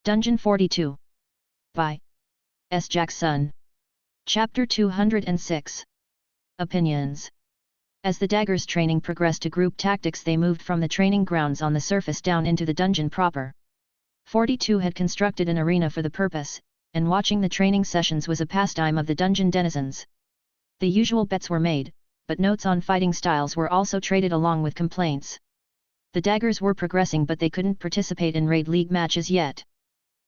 Dungeon 42. By S. Jackson. Chapter 206. Opinions. As the daggers training progressed to group tactics, they moved from the training grounds on the surface down into the dungeon proper. 42 had constructed an arena for the purpose, and watching the training sessions was a pastime of the dungeon denizens. The usual bets were made, but notes on fighting styles were also traded along with complaints. The daggers were progressing, but they couldn't participate in raid league matches yet.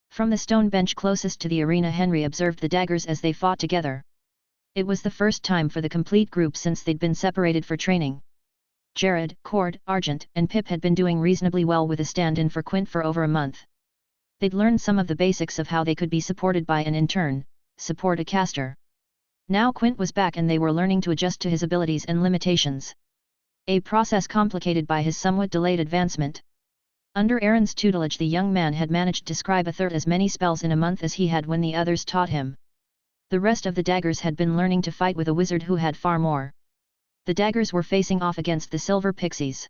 From the stone bench closest to the arena, Henry observed the daggers as they fought together. It was the first time for the complete group since they'd been separated for training. Jared, Cord, Argent, and Pip had been doing reasonably well with a stand-in for Quint for over a month. They'd learned some of the basics of how they could be supported by and in turn, support a caster. Now Quint was back and they were learning to adjust to his abilities and limitations. A process complicated by his somewhat delayed advancement. Under Aaron's tutelage, the young man had managed to scribe a third as many spells in a month as he had when the others taught him. The rest of the daggers had been learning to fight with a wizard who had far more. The daggers were facing off against the Silver Pixies.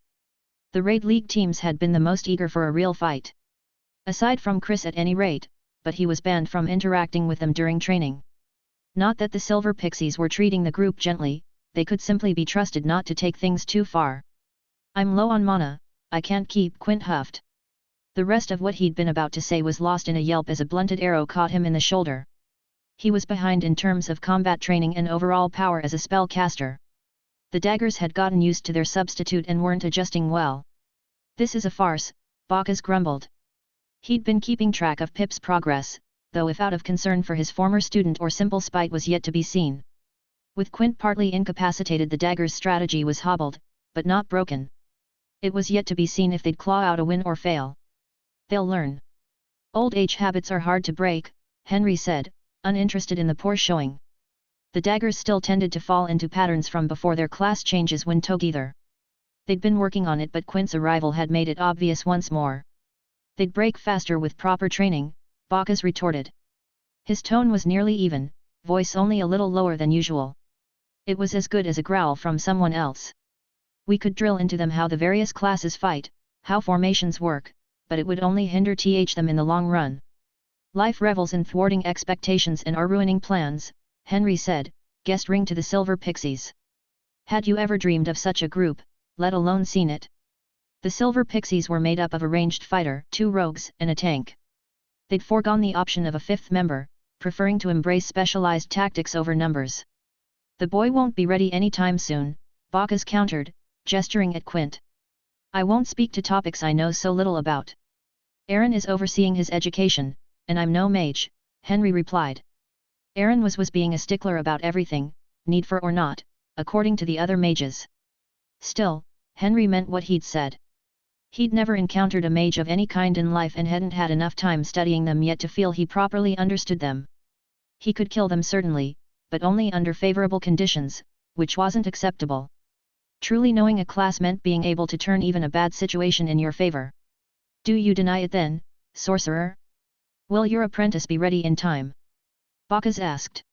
The Raid League teams had been the most eager for a real fight. Aside from Chris at any rate, but he was banned from interacting with them during training. Not that the Silver Pixies were treating the group gently, they could simply be trusted not to take things too far. "I'm low on mana, I can't keep," Quint huffed. The rest of what he'd been about to say was lost in a yelp as a blunted arrow caught him in the shoulder. He was behind in terms of combat training and overall power as a spellcaster. The daggers had gotten used to their substitute and weren't adjusting well. "This is a farce," Bacchus grumbled. He'd been keeping track of Pip's progress, though if out of concern for his former student or simple spite was yet to be seen. With Quint partly incapacitated, the daggers' strategy was hobbled, but not broken. It was yet to be seen if they'd claw out a win or fail. "They'll learn. Old age habits are hard to break," Henry said, uninterested in the poor showing. The daggers still tended to fall into patterns from before their class changes when together. They'd been working on it, but Quint's arrival had made it obvious once more. "They'd break faster with proper training," Bacchus retorted. His tone was nearly even, voice only a little lower than usual. It was as good as a growl from someone else. "We could drill into them how the various classes fight, how formations work, but it would only hinder them in the long run. Life revels in thwarting expectations and are ruining plans," Henry said, gesturing to the Silver Pixies. "Had you ever dreamed of such a group, let alone seen it?" The Silver Pixies were made up of a ranged fighter, 2 rogues, and a tank. They'd foregone the option of a 5th member, preferring to embrace specialized tactics over numbers. "The boy won't be ready anytime soon," Bacchus countered, gesturing at Quint. "I won't speak to topics I know so little about. Aaron is overseeing his education, and I'm no mage," Henry replied. Aaron was being a stickler about everything, need for or not, according to the other mages. Still, Henry meant what he'd said. He'd never encountered a mage of any kind in life and hadn't had enough time studying them yet to feel he properly understood them. He could kill them certainly, but only under favorable conditions, which wasn't acceptable. Truly knowing a class meant being able to turn even a bad situation in your favor. "Do you deny it then, sorcerer? Will your apprentice be ready in time?" Bacchus asked.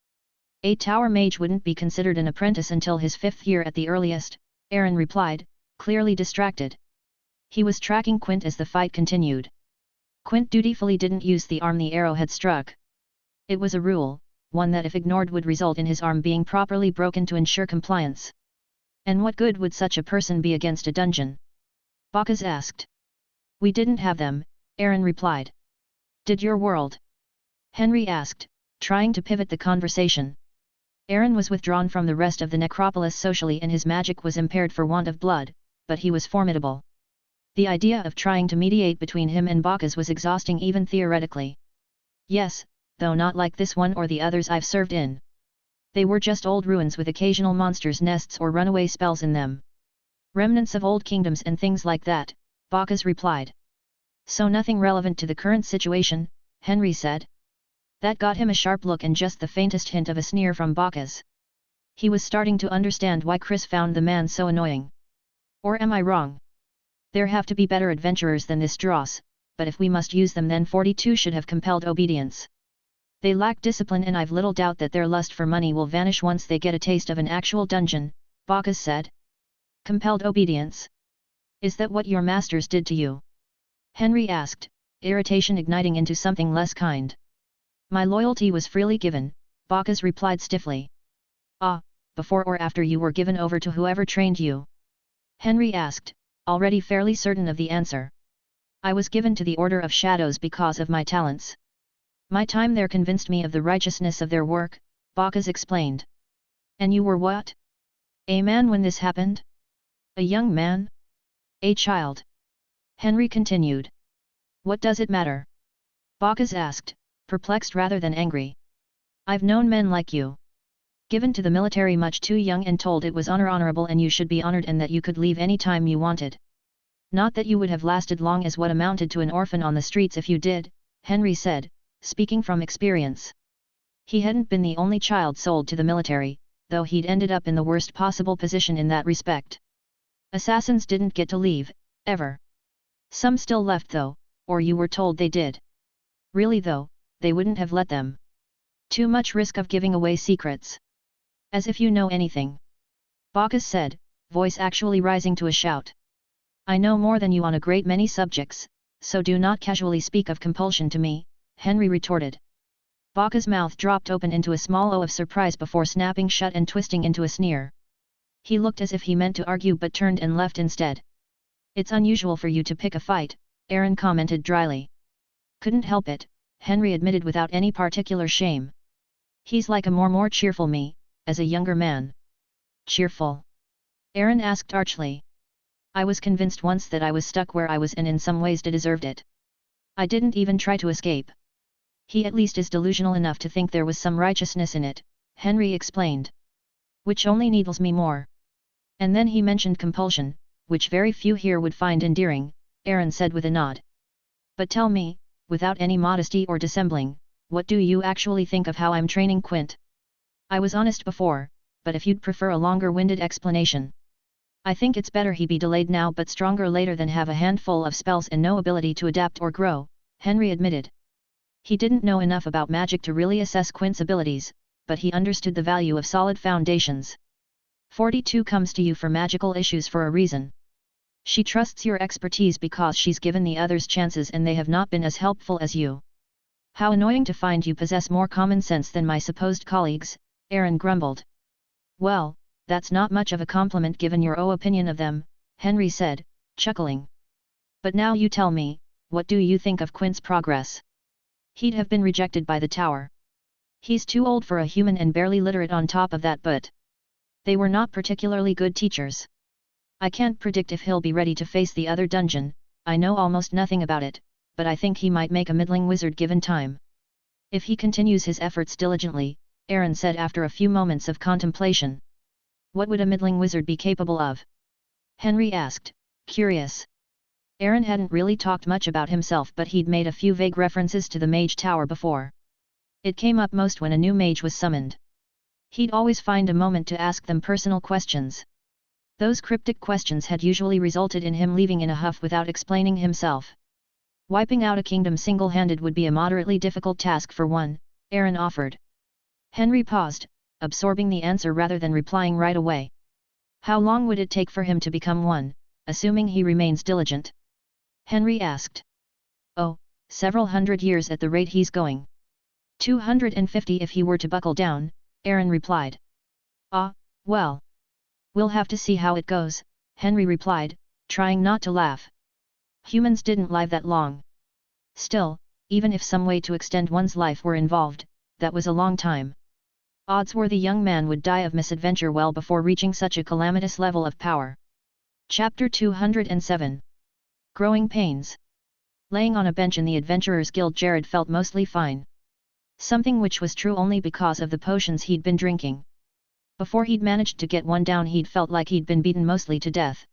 "A tower mage wouldn't be considered an apprentice until his 5th year at the earliest," Aaron replied, clearly distracted. He was tracking Quint as the fight continued. Quint dutifully didn't use the arm the arrow had struck. It was a rule, one that if ignored would result in his arm being properly broken to ensure compliance. "And what good would such a person be against a dungeon?" Bacchus asked. "We didn't have them," Aaron replied. "Did your world?" Henry asked, trying to pivot the conversation. Aaron was withdrawn from the rest of the necropolis socially and his magic was impaired for want of blood, but he was formidable. The idea of trying to mediate between him and Bacchus was exhausting even theoretically. "Yes, though not like this one or the others I've served in. They were just old ruins with occasional monsters' nests or runaway spells in them. Remnants of old kingdoms and things like that," Bacchus replied. "So nothing relevant to the current situation," Henry said. That got him a sharp look and just the faintest hint of a sneer from Bacchus. He was starting to understand why Chris found the man so annoying. "Or am I wrong? There have to be better adventurers than this dross, but if we must use them then 42 should have compelled obedience. They lack discipline and I've little doubt that their lust for money will vanish once they get a taste of an actual dungeon," Bacchus said. "Compelled obedience? Is that what your masters did to you?" Henry asked, irritation igniting into something less kind. My loyalty was freely given, Bacchus replied stiffly. Ah, before or after you were given over to whoever trained you? Henry asked, already fairly certain of the answer. I was given to the Order of Shadows because of my talents. My time there convinced me of the righteousness of their work, Bacchus explained. And you were what? A man when this happened? A young man? A child? Henry continued. What does it matter? Bacchus asked, perplexed rather than angry. I've known men like you. Given to the military much too young and told it was honorable and you should be honored and that you could leave any time you wanted. Not that you would have lasted long as what amounted to an orphan on the streets if you did, Henry said, speaking from experience. He hadn't been the only child sold to the military, though he'd ended up in the worst possible position in that respect. Assassins didn't get to leave, ever. Some still left though, or you were told they did. Really though, they wouldn't have let them. Too much risk of giving away secrets. As if you know anything. Bacchus said, voice actually rising to a shout. I know more than you on a great many subjects, so do not casually speak of compulsion to me, Henry retorted. Bacchus' mouth dropped open into a small O of surprise before snapping shut and twisting into a sneer. He looked as if he meant to argue but turned and left instead. It's unusual for you to pick a fight, Aaron commented dryly. Couldn't help it, Henry admitted without any particular shame. He's like a more cheerful me, as a younger man. Cheerful? Aaron asked archly. I was convinced once that I was stuck where I was and in some ways deserved it. I didn't even try to escape. He at least is delusional enough to think there was some righteousness in it, Henry explained. Which only needles me more. And then he mentioned compulsion, which very few here would find endearing, Aaron said with a nod. But tell me, without any modesty or dissembling, what do you actually think of how I'm training Quint? I was honest before, but if you'd prefer a longer-winded explanation. I think it's better he be delayed now but stronger later than have a handful of spells and no ability to adapt or grow, Henry admitted. He didn't know enough about magic to really assess Quint's abilities, but he understood the value of solid foundations. 42 comes to you for magical issues for a reason. She trusts your expertise because she's given the others chances and they have not been as helpful as you. How annoying to find you possess more common sense than my supposed colleagues, Aaron grumbled. Well, that's not much of a compliment given your opinion of them, Henry said, chuckling. But now you tell me, what do you think of Quint's progress? He'd have been rejected by the tower. He's too old for a human and barely literate on top of that, but they were not particularly good teachers. I can't predict if he'll be ready to face the other dungeon, I know almost nothing about it, but I think he might make a middling wizard given time. If he continues his efforts diligently, Aaron said after a few moments of contemplation. What would a middling wizard be capable of? Henry asked, curious. Aaron hadn't really talked much about himself but he'd made a few vague references to the mage tower before. It came up most when a new mage was summoned. He'd always find a moment to ask them personal questions. Those cryptic questions had usually resulted in him leaving in a huff without explaining himself. Wiping out a kingdom single-handed would be a moderately difficult task for one, Aaron offered. Henry paused, absorbing the answer rather than replying right away. How long would it take for him to become one, assuming he remains diligent? Henry asked. Oh, several hundred years at the rate he's going. 250 if he were to buckle down, Aaron replied. Ah, well. We'll have to see how it goes, Henry replied, trying not to laugh. Humans didn't live that long. Still, even if some way to extend one's life were involved, that was a long time. Odds were the young man would die of misadventure well before reaching such a calamitous level of power. Chapter 207. Growing Pains. Laying on a bench in the Adventurers Guild, Jared felt mostly fine. Something which was true only because of the potions he'd been drinking. Before he'd managed to get one down he'd felt like he'd been beaten mostly to death.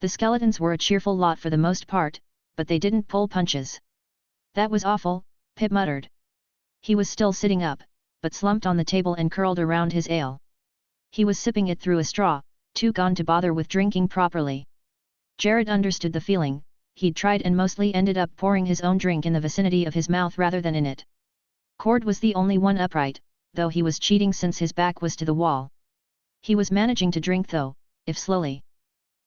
The skeletons were a cheerful lot for the most part, but they didn't pull punches. That was awful, Pip muttered. He was still sitting up, but slumped on the table and curled around his ale. He was sipping it through a straw, too gone to bother with drinking properly. Jared understood the feeling, he'd tried and mostly ended up pouring his own drink in the vicinity of his mouth rather than in it. Cord was the only one upright, though he was cheating since his back was to the wall. He was managing to drink though, if slowly.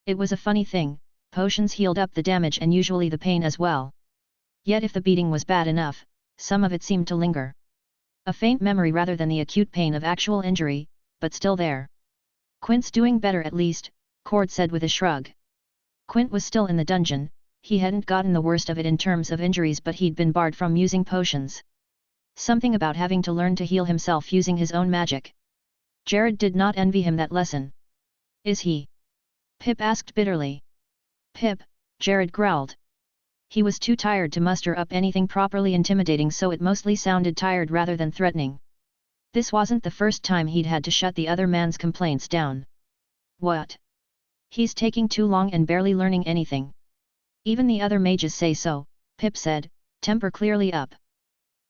It was a funny thing, potions healed up the damage and usually the pain as well. Yet if the beating was bad enough, some of it seemed to linger. A faint memory rather than the acute pain of actual injury, but still there. Quint's doing better at least, Cord said with a shrug. Quint was still in the dungeon, he hadn't gotten the worst of it in terms of injuries but he'd been barred from using potions. Something about having to learn to heal himself using his own magic. Jared did not envy him that lesson. Is he? Pip asked bitterly. Pip, Jared growled. He was too tired to muster up anything properly intimidating so it mostly sounded tired rather than threatening. This wasn't the first time he'd had to shut the other man's complaints down. What? He's taking too long and barely learning anything. Even the other mages say so, Pip said, temper clearly up.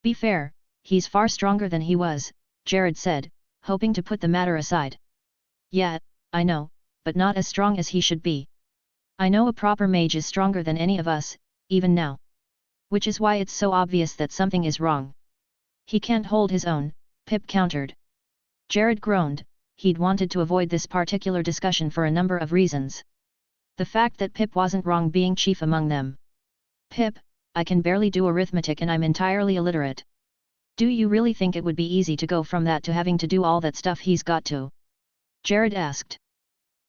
Be fair, he's far stronger than he was, Jared said, hoping to put the matter aside. Yeah, I know, but not as strong as he should be. I know a proper mage is stronger than any of us, even now. Which is why it's so obvious that something is wrong. He can't hold his own, Pip countered. Jared groaned, he'd wanted to avoid this particular discussion for a number of reasons. The fact that Pip wasn't wrong being chief among them. Pip, I can barely do arithmetic and I'm entirely illiterate. Do you really think it would be easy to go from that to having to do all that stuff he's got to? Jared asked.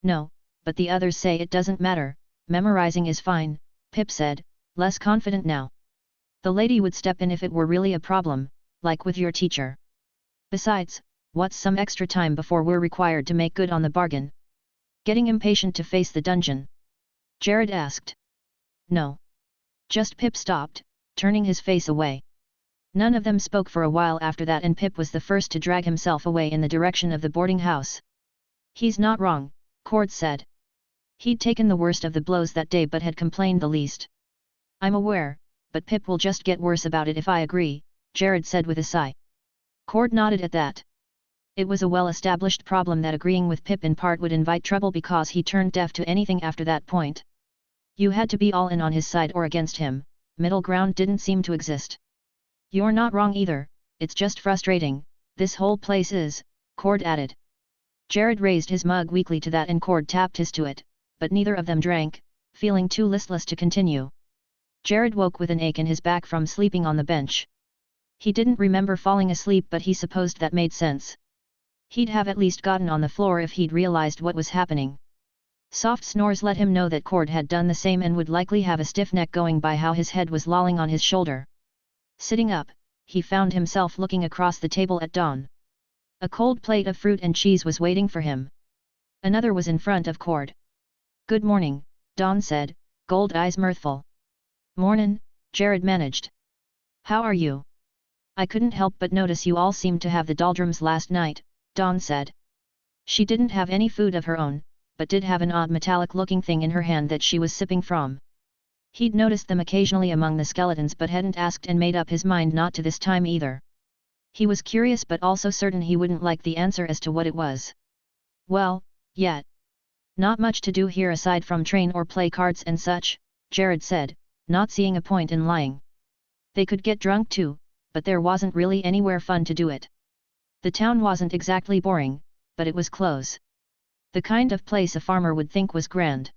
No, but the others say it doesn't matter, memorizing is fine, Pip said, less confident now. The lady would step in if it were really a problem, like with your teacher. Besides, what's some extra time before we're required to make good on the bargain? Getting impatient to face the dungeon? Jared asked. No. Just Pip stopped, turning his face away. None of them spoke for a while after that and Pip was the first to drag himself away in the direction of the boarding house. He's not wrong, Cord said. He'd taken the worst of the blows that day but had complained the least. I'm aware, but Pip will just get worse about it if I agree, Jared said with a sigh. Cord nodded at that. It was a well-established problem that agreeing with Pip in part would invite trouble because he turned deaf to anything after that point. You had to be all in on his side or against him, middle ground didn't seem to exist. You're not wrong either, it's just frustrating, this whole place is, Cord added. Jared raised his mug weakly to that and Cord tapped his to it, but neither of them drank, feeling too listless to continue. Jared woke with an ache in his back from sleeping on the bench. He didn't remember falling asleep but he supposed that made sense. He'd have at least gotten on the floor if he'd realized what was happening. Soft snores let him know that Cord had done the same and would likely have a stiff neck going by how his head was lolling on his shoulder. Sitting up, he found himself looking across the table at Dawn. A cold plate of fruit and cheese was waiting for him. Another was in front of Cord. Good morning, Dawn said, gold eyes mirthful. Mornin', Jared managed. How are you? I couldn't help but notice you all seemed to have the doldrums last night, Dawn said. She didn't have any food of her own, but did have an odd metallic-looking thing in her hand that she was sipping from. He'd noticed them occasionally among the skeletons but hadn't asked and made up his mind not to this time either. He was curious but also certain he wouldn't like the answer as to what it was. Well, yet. Not much to do here aside from train or play cards and such, Jared said, not seeing a point in lying. They could get drunk too, but there wasn't really anywhere fun to do it. The town wasn't exactly boring, but it was close. The kind of place a farmer would think was grand.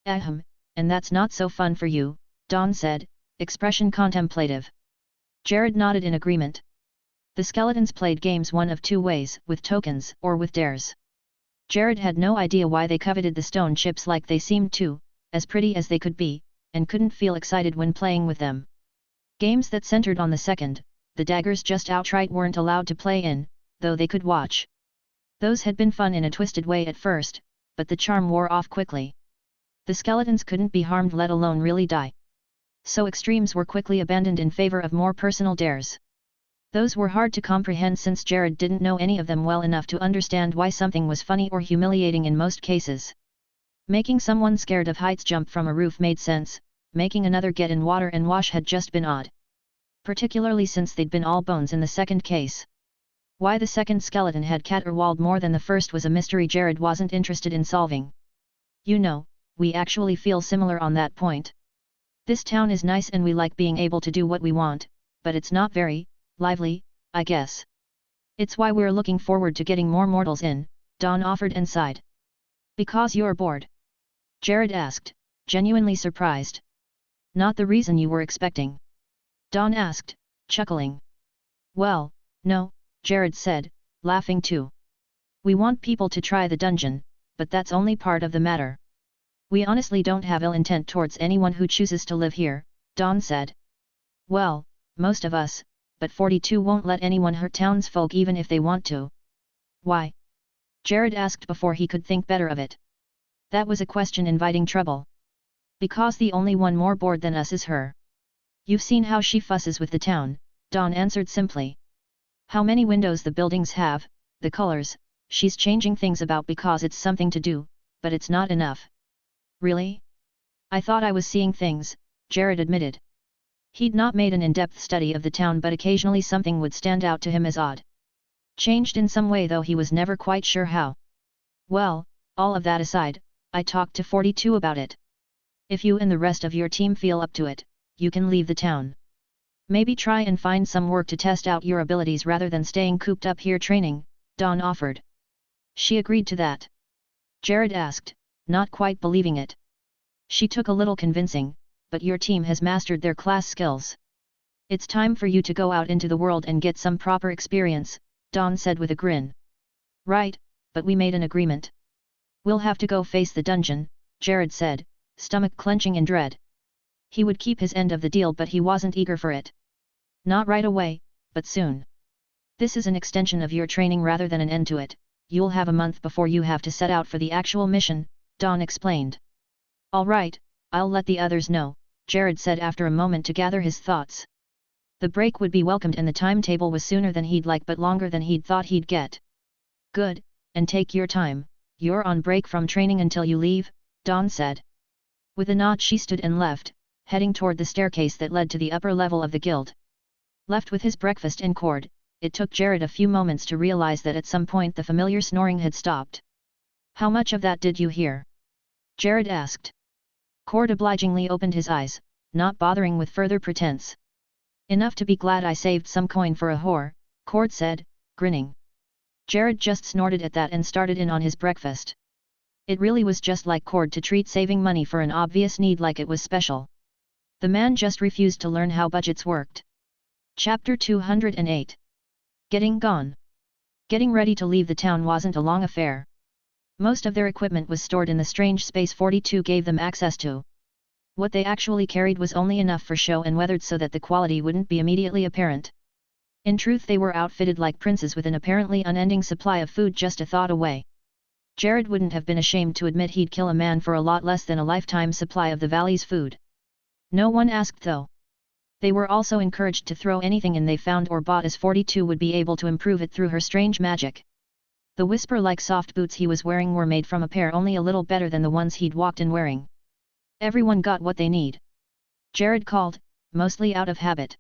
Ahem, and that's not so fun for you, Dawn said, expression contemplative. Jared nodded in agreement. The skeletons played games one of two ways, with tokens or with dares. Jared had no idea why they coveted the stone chips like they seemed to, as pretty as they could be, and couldn't feel excited when playing with them. Games that centered on the second, the daggers just outright weren't allowed to play in, though they could watch. Those had been fun in a twisted way at first, but the charm wore off quickly. The skeletons couldn't be harmed let alone really die. So extremes were quickly abandoned in favor of more personal dares. Those were hard to comprehend since Jared didn't know any of them well enough to understand why something was funny or humiliating in most cases. Making someone scared of heights jump from a roof made sense, making another get in water and wash had just been odd. Particularly since they'd been all bones in the second case. Why the second skeleton had caterwauled more than the first was a mystery Jared wasn't interested in solving. You know, we actually feel similar on that point. This town is nice and we like being able to do what we want, but it's not very lively, I guess. It's why we're looking forward to getting more mortals in, Dawn offered and sighed. Because you're bored? Jared asked, genuinely surprised. Not the reason you were expecting. Don asked, chuckling. Well, no, Jared said, laughing too. We want people to try the dungeon, but that's only part of the matter. We honestly don't have ill intent towards anyone who chooses to live here, Don said. Well, most of us, but 42 won't let anyone hurt townsfolk even if they want to. Why? Jared asked before he could think better of it. That was a question inviting trouble. Because the only one more bored than us is her. You've seen how she fusses with the town, Don answered simply. How many windows the buildings have, the colors, she's changing things about because it's something to do, but it's not enough. Really? I thought I was seeing things, Jared admitted. He'd not made an in-depth study of the town, but occasionally something would stand out to him as odd. Changed in some way, though he was never quite sure how. Well, all of that aside, I talked to 42 about it. If you and the rest of your team feel up to it, you can leave the town. Maybe try and find some work to test out your abilities rather than staying cooped up here training, Dawn offered. She agreed to that. Jared asked, not quite believing it. She took a little convincing, but your team has mastered their class skills. It's time for you to go out into the world and get some proper experience, Dawn said with a grin. Right, but we made an agreement. We'll have to go face the dungeon, Jared said, stomach clenching in dread. He would keep his end of the deal, but he wasn't eager for it. Not right away, but soon. This is an extension of your training rather than an end to it. You'll have a month before you have to set out for the actual mission, Dawn explained. All right, I'll let the others know, Jared said after a moment to gather his thoughts. The break would be welcomed and the timetable was sooner than he'd like but longer than he'd thought he'd get. Good, and take your time, you're on break from training until you leave, Dawn said. With a nod she stood and left, heading toward the staircase that led to the upper level of the guild. Left with his breakfast and cord, it took Jared a few moments to realize that at some point the familiar snoring had stopped. How much of that did you hear? Jared asked. Cord obligingly opened his eyes, not bothering with further pretense. Enough to be glad I saved some coin for a whore, Cord said, grinning. Jared just snorted at that and started in on his breakfast. It really was just like Cord to treat saving money for an obvious need like it was special. The man just refused to learn how budgets worked. Chapter 208. Getting gone. Getting ready to leave the town wasn't a long affair. Most of their equipment was stored in the strange space 42 gave them access to. What they actually carried was only enough for show and weathered so that the quality wouldn't be immediately apparent. In truth, they were outfitted like princes with an apparently unending supply of food just a thought away. Jared wouldn't have been ashamed to admit he'd kill a man for a lot less than a lifetime supply of the valley's food. No one asked though. They were also encouraged to throw anything in they found or bought, as 42 would be able to improve it through her strange magic. The whisper-like soft boots he was wearing were made from a pair only a little better than the ones he'd walked in wearing. Everyone got what they need. Jared called, mostly out of habit.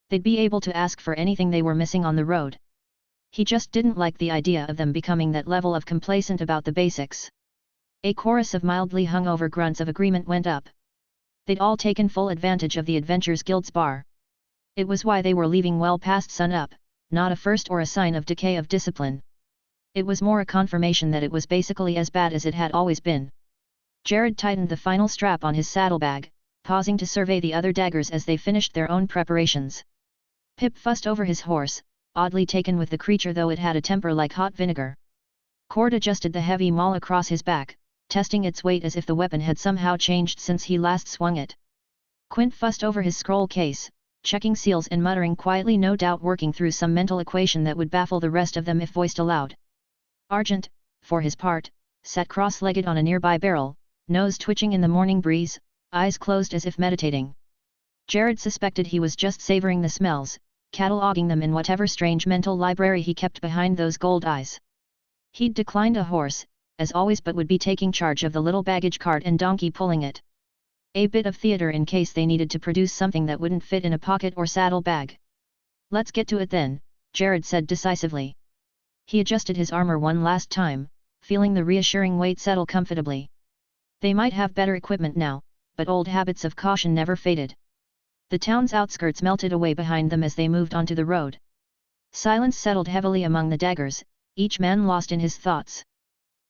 They'd be able to ask for anything they were missing on the road. He just didn't like the idea of them becoming that level of complacent about the basics. A chorus of mildly hungover grunts of agreement went up. They'd all taken full advantage of the Adventurers Guild's bar. It was why they were leaving well past sun-up, not a first or a sign of decay of discipline. It was more a confirmation that it was basically as bad as it had always been. Jared tightened the final strap on his saddlebag, pausing to survey the other daggers as they finished their own preparations. Pip fussed over his horse, oddly taken with the creature though it had a temper like hot vinegar. Cord adjusted the heavy maul across his back, testing its weight as if the weapon had somehow changed since he last swung it. Quint fussed over his scroll case, checking seals and muttering quietly, no doubt working through some mental equation that would baffle the rest of them if voiced aloud. Argent, for his part, sat cross-legged on a nearby barrel, nose twitching in the morning breeze, eyes closed as if meditating. Jared suspected he was just savoring the smells, cataloging them in whatever strange mental library he kept behind those gold eyes. He'd declined a horse, as always, but would be taking charge of the little baggage cart and donkey pulling it. A bit of theater in case they needed to produce something that wouldn't fit in a pocket or saddle bag. Let's get to it then, Jared said decisively. He adjusted his armor one last time, feeling the reassuring weight settle comfortably. They might have better equipment now, but old habits of caution never faded. The town's outskirts melted away behind them as they moved onto the road. Silence settled heavily among the daggers, each man lost in his thoughts.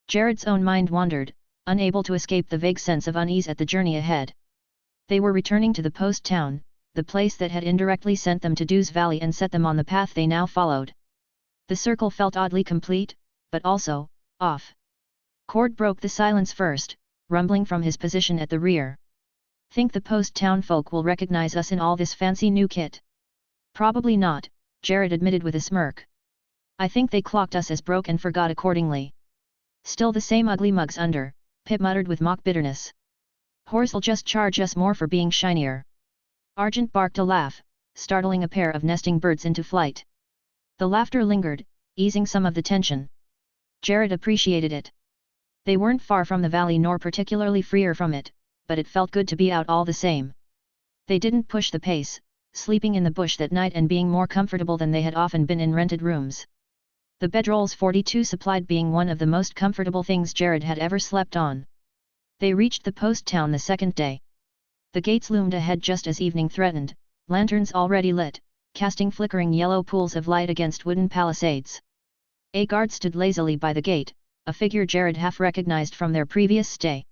Jared's own mind wandered, unable to escape the vague sense of unease at the journey ahead. They were returning to the post town, the place that had indirectly sent them to Dews Valley and set them on the path they now followed. The circle felt oddly complete, but also off. Cord broke the silence first, rumbling from his position at the rear. "Think the post-town folk will recognize us in all this fancy new kit?" "Probably not," Jared admitted with a smirk. "I think they clocked us as broke and forgot accordingly." "Still the same ugly mugs under," Pip muttered with mock bitterness. "Horse'll just charge us more for being shinier." Argent barked a laugh, startling a pair of nesting birds into flight. The laughter lingered, easing some of the tension. Jared appreciated it. They weren't far from the valley nor particularly freer from it, but it felt good to be out all the same. They didn't push the pace, sleeping in the bush that night and being more comfortable than they had often been in rented rooms. The bedrolls 42 supplied being one of the most comfortable things Jared had ever slept on. They reached the post town the second day. The gates loomed ahead just as evening threatened, lanterns already lit, casting flickering yellow pools of light against wooden palisades. A guard stood lazily by the gate, a figure Jared half recognized from their previous stay.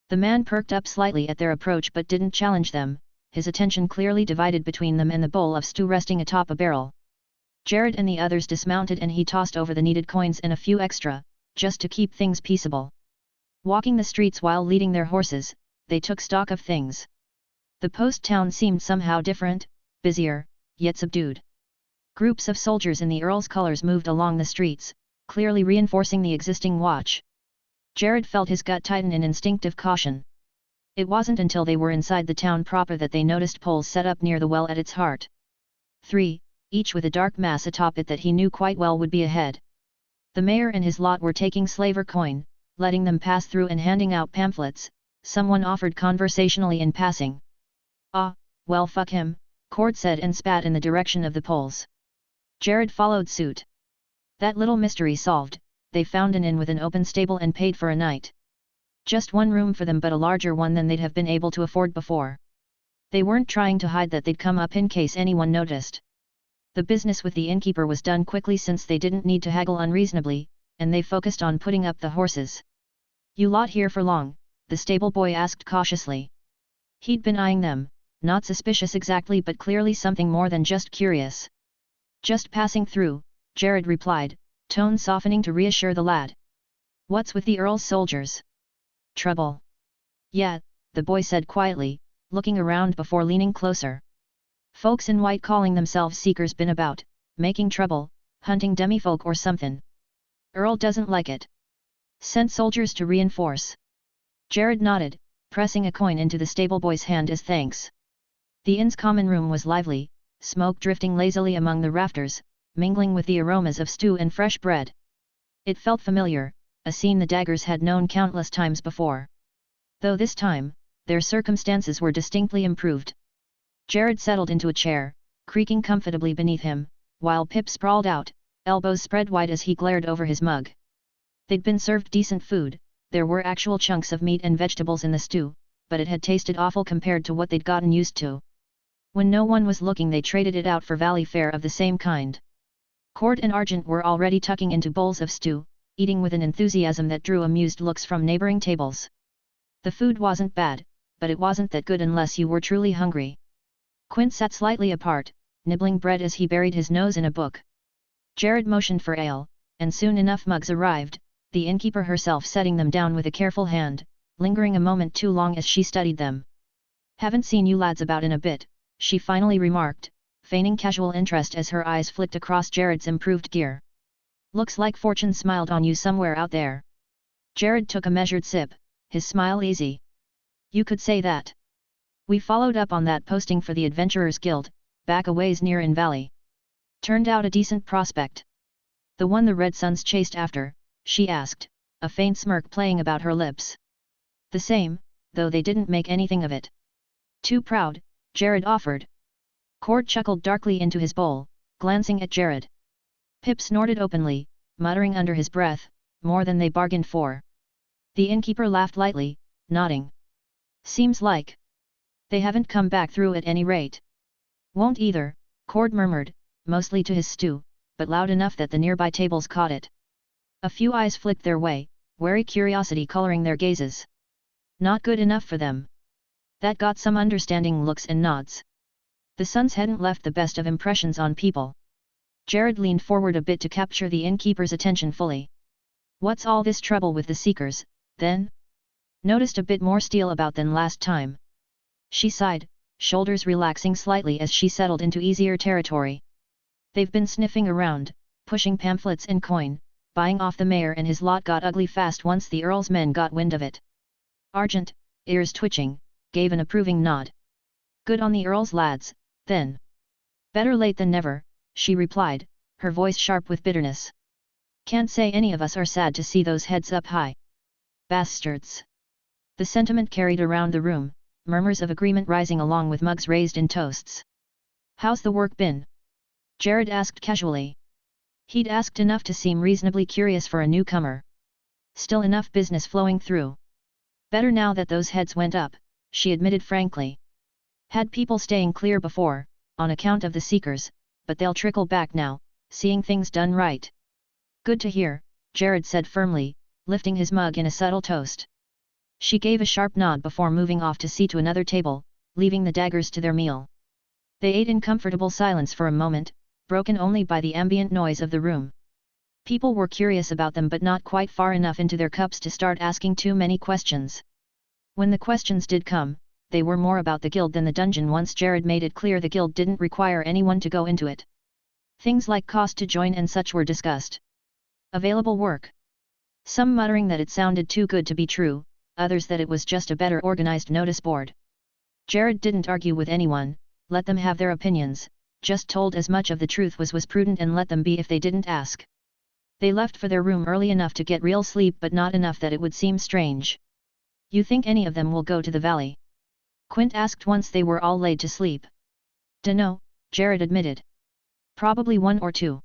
The man perked up slightly at their approach but didn't challenge them, his attention clearly divided between them and the bowl of stew resting atop a barrel. Jared and the others dismounted and he tossed over the needed coins and a few extra, just to keep things peaceable. Walking the streets while leading their horses, they took stock of things. The post town seemed somehow different, busier, yet subdued. Groups of soldiers in the Earl's colors moved along the streets, clearly reinforcing the existing watch. Jared felt his gut tighten in instinctive caution. It wasn't until they were inside the town proper that they noticed poles set up near the well at its heart. 3, each with a dark mass atop it that he knew quite well would be ahead. The mayor and his lot were taking slaver coin, letting them pass through and handing out pamphlets, someone offered conversationally in passing. "Ah, well fuck him," Cord said and spat in the direction of the poles. Jared followed suit. That little mystery solved, they found an inn with an open stable and paid for a night. Just one room for them but a larger one than they'd have been able to afford before. They weren't trying to hide that they'd come up in case anyone noticed. The business with the innkeeper was done quickly since they didn't need to haggle unreasonably, and they focused on putting up the horses. "You lot here for long?" the stable boy asked cautiously. He'd been eyeing them, not suspicious exactly but clearly something more than just curious. "Just passing through," Jared replied, tone softening to reassure the lad. "What's with the Earl's soldiers? Trouble?" "Yeah," the boy said quietly, looking around before leaning closer. "Folks in white calling themselves seekers been about, making trouble, hunting demifolk or something. Earl doesn't like it. Sent soldiers to reinforce." Jared nodded, pressing a coin into the stable boy's hand as thanks. The inn's common room was lively, smoke drifting lazily among the rafters, mingling with the aromas of stew and fresh bread. It felt familiar, a scene the Daggers had known countless times before. Though this time, their circumstances were distinctly improved. Jared settled into a chair, creaking comfortably beneath him, while Pip sprawled out, elbows spread wide as he glared over his mug. They'd been served decent food, there were actual chunks of meat and vegetables in the stew, but it had tasted awful compared to what they'd gotten used to. When no one was looking they traded it out for valley fare of the same kind. Cord and Argent were already tucking into bowls of stew, eating with an enthusiasm that drew amused looks from neighboring tables. The food wasn't bad, but it wasn't that good unless you were truly hungry. Quint sat slightly apart, nibbling bread as he buried his nose in a book. Jared motioned for ale, and soon enough mugs arrived, the innkeeper herself setting them down with a careful hand, lingering a moment too long as she studied them. "Haven't seen you lads about in a bit," she finally remarked, feigning casual interest as her eyes flicked across Jared's improved gear. "Looks like fortune smiled on you somewhere out there." Jared took a measured sip, his smile easy. "You could say that. We followed up on that posting for the Adventurers Guild, back a ways near in Valley. Turned out a decent prospect." "The one the Red Suns chased after?" she asked, a faint smirk playing about her lips. "The same, though they didn't make anything of it." "Too proud," Jared offered. Cord chuckled darkly into his bowl, glancing at Jared. Pip snorted openly, muttering under his breath, "More than they bargained for." The innkeeper laughed lightly, nodding. "Seems like they haven't come back through at any rate." "Won't either," Cord murmured, mostly to his stew, but loud enough that the nearby tables caught it. A few eyes flicked their way, wary curiosity coloring their gazes. "Not good enough for them." That got some understanding looks and nods. The sons hadn't left the best of impressions on people. Jared leaned forward a bit to capture the innkeeper's attention fully. What's all this trouble with the Seekers, then? Noticed a bit more steel about than last time. She sighed, shoulders relaxing slightly as she settled into easier territory. They've been sniffing around, pushing pamphlets and coin, buying off the mayor, and his lot got ugly fast once the Earl's men got wind of it. Argent, ears twitching, gave an approving nod. Good on the Earl's lads, then. Better late than never, she replied, her voice sharp with bitterness. Can't say any of us are sad to see those heads up high. Bastards. The sentiment carried around the room, murmurs of agreement rising along with mugs raised in toasts. How's the work been? Jared asked casually. He'd asked enough to seem reasonably curious for a newcomer. Still enough business flowing through. Better now that those heads went up, she admitted frankly. Had people staying clear before, on account of the Seekers, but they'll trickle back now, seeing things done right. Good to hear, Jared said firmly, lifting his mug in a subtle toast. She gave a sharp nod before moving off to see to another table, leaving the daggers to their meal. They ate in comfortable silence for a moment, broken only by the ambient noise of the room. People were curious about them but not quite far enough into their cups to start asking too many questions. When the questions did come, they were more about the guild than the dungeon once Jared made it clear the guild didn't require anyone to go into it. Things like cost to join and such were discussed. Available work. Some muttering that it sounded too good to be true, others that it was just a better organized notice board. Jared didn't argue with anyone, let them have their opinions, just told as much of the truth was prudent and let them be if they didn't ask. They left for their room early enough to get real sleep but not enough that it would seem strange. You think any of them will go to the valley? Quint asked once they were all laid to sleep. Dunno, Jared admitted. Probably one or two.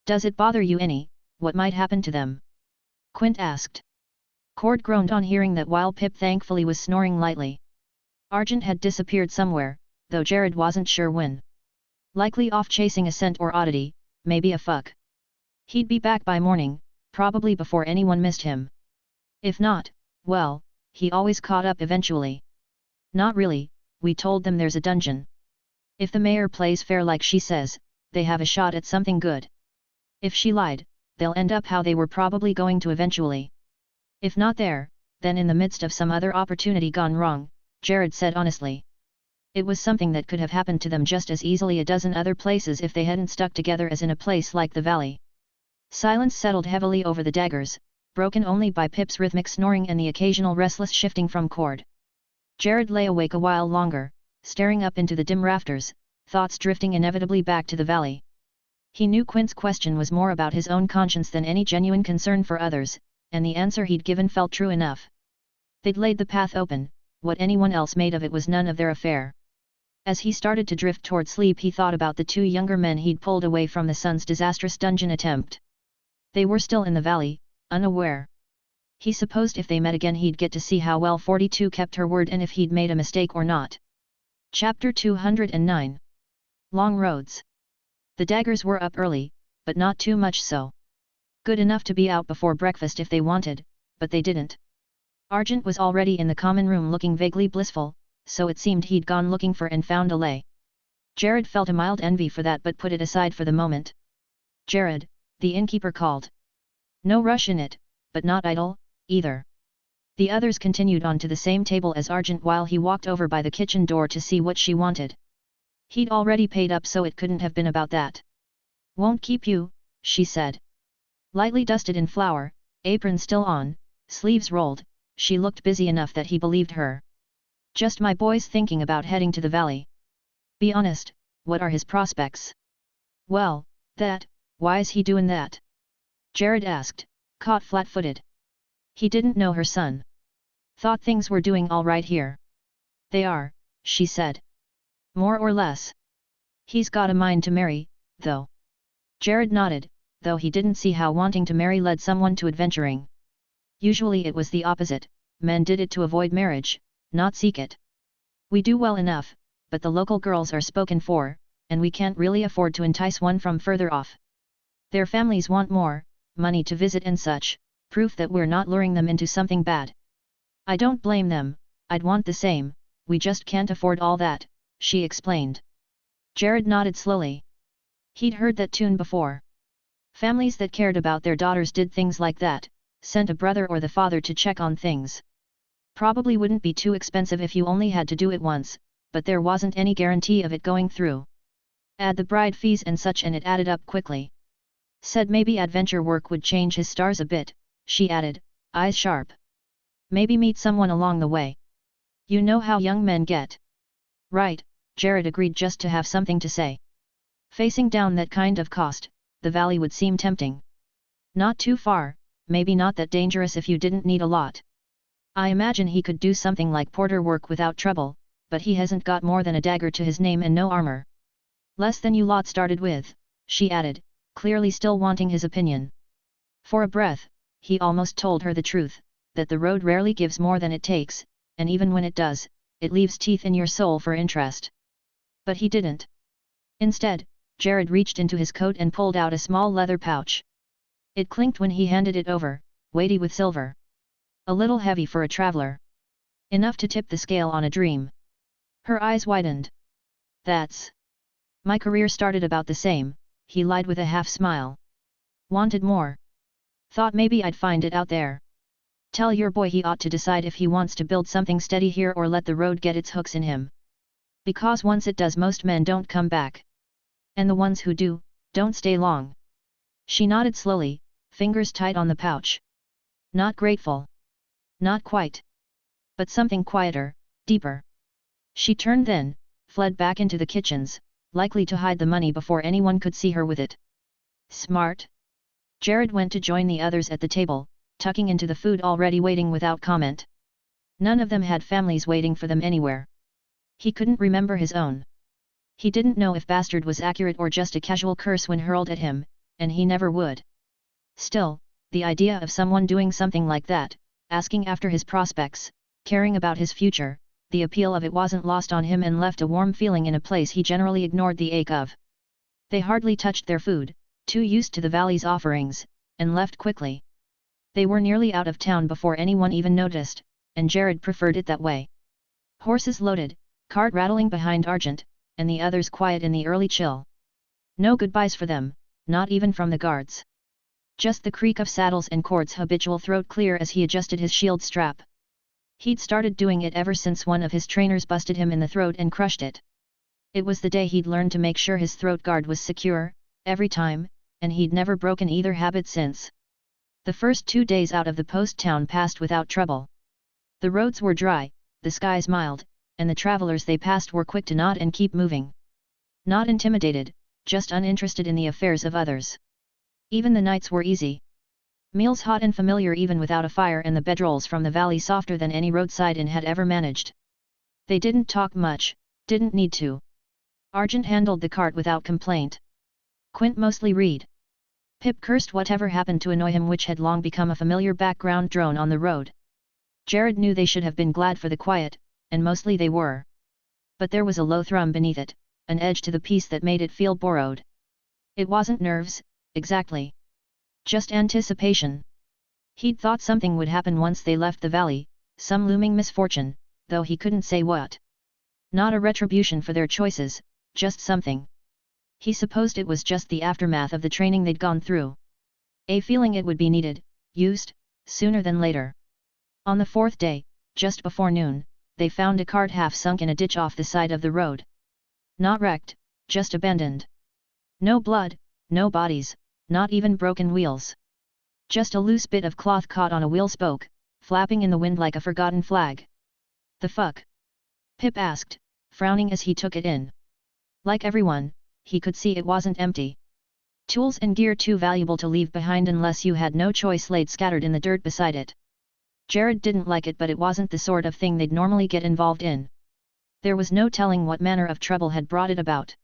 Does it bother you any, what might happen to them? Quint asked. Cord groaned on hearing that while Pip thankfully was snoring lightly. Argent had disappeared somewhere, though Jared wasn't sure when. Likely off chasing a scent or oddity, maybe a fuck. He'd be back by morning, probably before anyone missed him. If not, well, he always caught up eventually. Not really, we told them there's a dungeon. If the mayor plays fair like she says, they have a shot at something good. If she lied, they'll end up how they were probably going to eventually. If not there, then in the midst of some other opportunity gone wrong, Jared said honestly. It was something that could have happened to them just as easily a dozen other places if they hadn't stuck together as in a place like the valley. Silence settled heavily over the daggers, broken only by Pip's rhythmic snoring and the occasional restless shifting from Cord. Jared lay awake a while longer, staring up into the dim rafters, thoughts drifting inevitably back to the valley. He knew Quint's question was more about his own conscience than any genuine concern for others, and the answer he'd given felt true enough. They'd laid the path open, what anyone else made of it was none of their affair. As he started to drift toward sleep he thought about the two younger men he'd pulled away from the son's disastrous dungeon attempt. They were still in the valley, unaware. He supposed if they met again he'd get to see how well 42 kept her word and if he'd made a mistake or not. Chapter 209. Long Roads. The daggers were up early, but not too much so. Good enough to be out before breakfast if they wanted, but they didn't. Argent was already in the common room looking vaguely blissful, so it seemed he'd gone looking for and found a lay. Jared felt a mild envy for that but put it aside for the moment. Jared, the innkeeper called. No rush in it, but not idle, either. The others continued on to the same table as Argent while he walked over by the kitchen door to see what she wanted. He'd already paid up so it couldn't have been about that. Won't keep you, she said. Lightly dusted in flour, apron still on, sleeves rolled, she looked busy enough that he believed her. Just my boy's thinking about heading to the valley. Be honest, what are his prospects? Well, why is he doing that? Jared asked, caught flat-footed. He didn't know her son. Thought things were doing all right here. They are, she said. More or less. He's got a mind to marry, though. Jared nodded, though he didn't see how wanting to marry led someone to adventuring. Usually it was the opposite, men did it to avoid marriage, not seek it. We do well enough, but the local girls are spoken for, and we can't really afford to entice one from further off. Their families want more, money to visit and such, proof that we're not luring them into something bad. I don't blame them, I'd want the same, we just can't afford all that, she explained. Jared nodded slowly. He'd heard that tune before. Families that cared about their daughters did things like that, sent a brother or the father to check on things. Probably wouldn't be too expensive if you only had to do it once, but there wasn't any guarantee of it going through. Add the bride fees and such and it added up quickly. Said maybe adventure work would change his stars a bit, she added, eyes sharp. Maybe meet someone along the way. You know how young men get. Right, Jared agreed just to have something to say. Facing down that kind of cost, the valley would seem tempting. Not too far, maybe not that dangerous if you didn't need a lot. I imagine he could do something like porter work without trouble, but he hasn't got more than a dagger to his name and no armor. Less than you lot started with, she added, clearly still wanting his opinion. For a breath, he almost told her the truth, that the road rarely gives more than it takes, and even when it does, it leaves teeth in your soul for interest. But he didn't. Instead, Jared reached into his coat and pulled out a small leather pouch. It clinked when he handed it over, weighty with silver. A little heavy for a traveler. Enough to tip the scale on a dream. Her eyes widened. That's... My career started about the same, he lied with a half smile. Wanted more. Thought maybe I'd find it out there. Tell your boy he ought to decide if he wants to build something steady here or let the road get its hooks in him. Because once it does most men don't come back. And the ones who do, don't stay long. She nodded slowly, fingers tight on the pouch. Not grateful. Not quite. But something quieter, deeper. She turned then, fled back into the kitchens, likely to hide the money before anyone could see her with it. Smart. Jared went to join the others at the table, tucking into the food already waiting without comment. None of them had families waiting for them anywhere. He couldn't remember his own. He didn't know if bastard was accurate or just a casual curse when hurled at him, and he never would. Still, the idea of someone doing something like that, asking after his prospects, caring about his future, the appeal of it wasn't lost on him and left a warm feeling in a place he generally ignored the ache of. They hardly touched their food, too used to the valley's offerings, and left quickly. They were nearly out of town before anyone even noticed, and Jared preferred it that way. Horses loaded, cart rattling behind Argent, and the others quiet in the early chill. No goodbyes for them, not even from the guards. Just the creak of saddles and Cord's habitual throat clear as he adjusted his shield strap. He'd started doing it ever since one of his trainers busted him in the throat and crushed it. It was the day he'd learned to make sure his throat guard was secure, every time, and he'd never broken either habit since. The first 2 days out of the post town passed without trouble. The roads were dry, the skies mild, and the travelers they passed were quick to nod and keep moving. Not intimidated, just uninterested in the affairs of others. Even the nights were easy. Meals hot and familiar even without a fire, and the bedrolls from the valley softer than any roadside inn had ever managed. They didn't talk much, didn't need to. Argent handled the cart without complaint. Quint mostly read. Pip cursed whatever happened to annoy him, which had long become a familiar background drone on the road. Jared knew they should have been glad for the quiet, and mostly they were. But there was a low thrum beneath it, an edge to the peace that made it feel borrowed. It wasn't nerves, exactly. Just anticipation. He'd thought something would happen once they left the valley, some looming misfortune, though he couldn't say what. Not a retribution for their choices, just something. He supposed it was just the aftermath of the training they'd gone through. A feeling it would be needed, used, sooner than later. On the 4th day, just before noon, they found a cart half sunk in a ditch off the side of the road. Not wrecked, just abandoned. No blood, no bodies, not even broken wheels. Just a loose bit of cloth caught on a wheel spoke, flapping in the wind like a forgotten flag. The fuck? Pip asked, frowning as he took it in. Like everyone, he could see it wasn't empty. Tools and gear too valuable to leave behind unless you had no choice laid scattered in the dirt beside it. Jared didn't like it, but it wasn't the sort of thing they'd normally get involved in. There was no telling what manner of trouble had brought it about.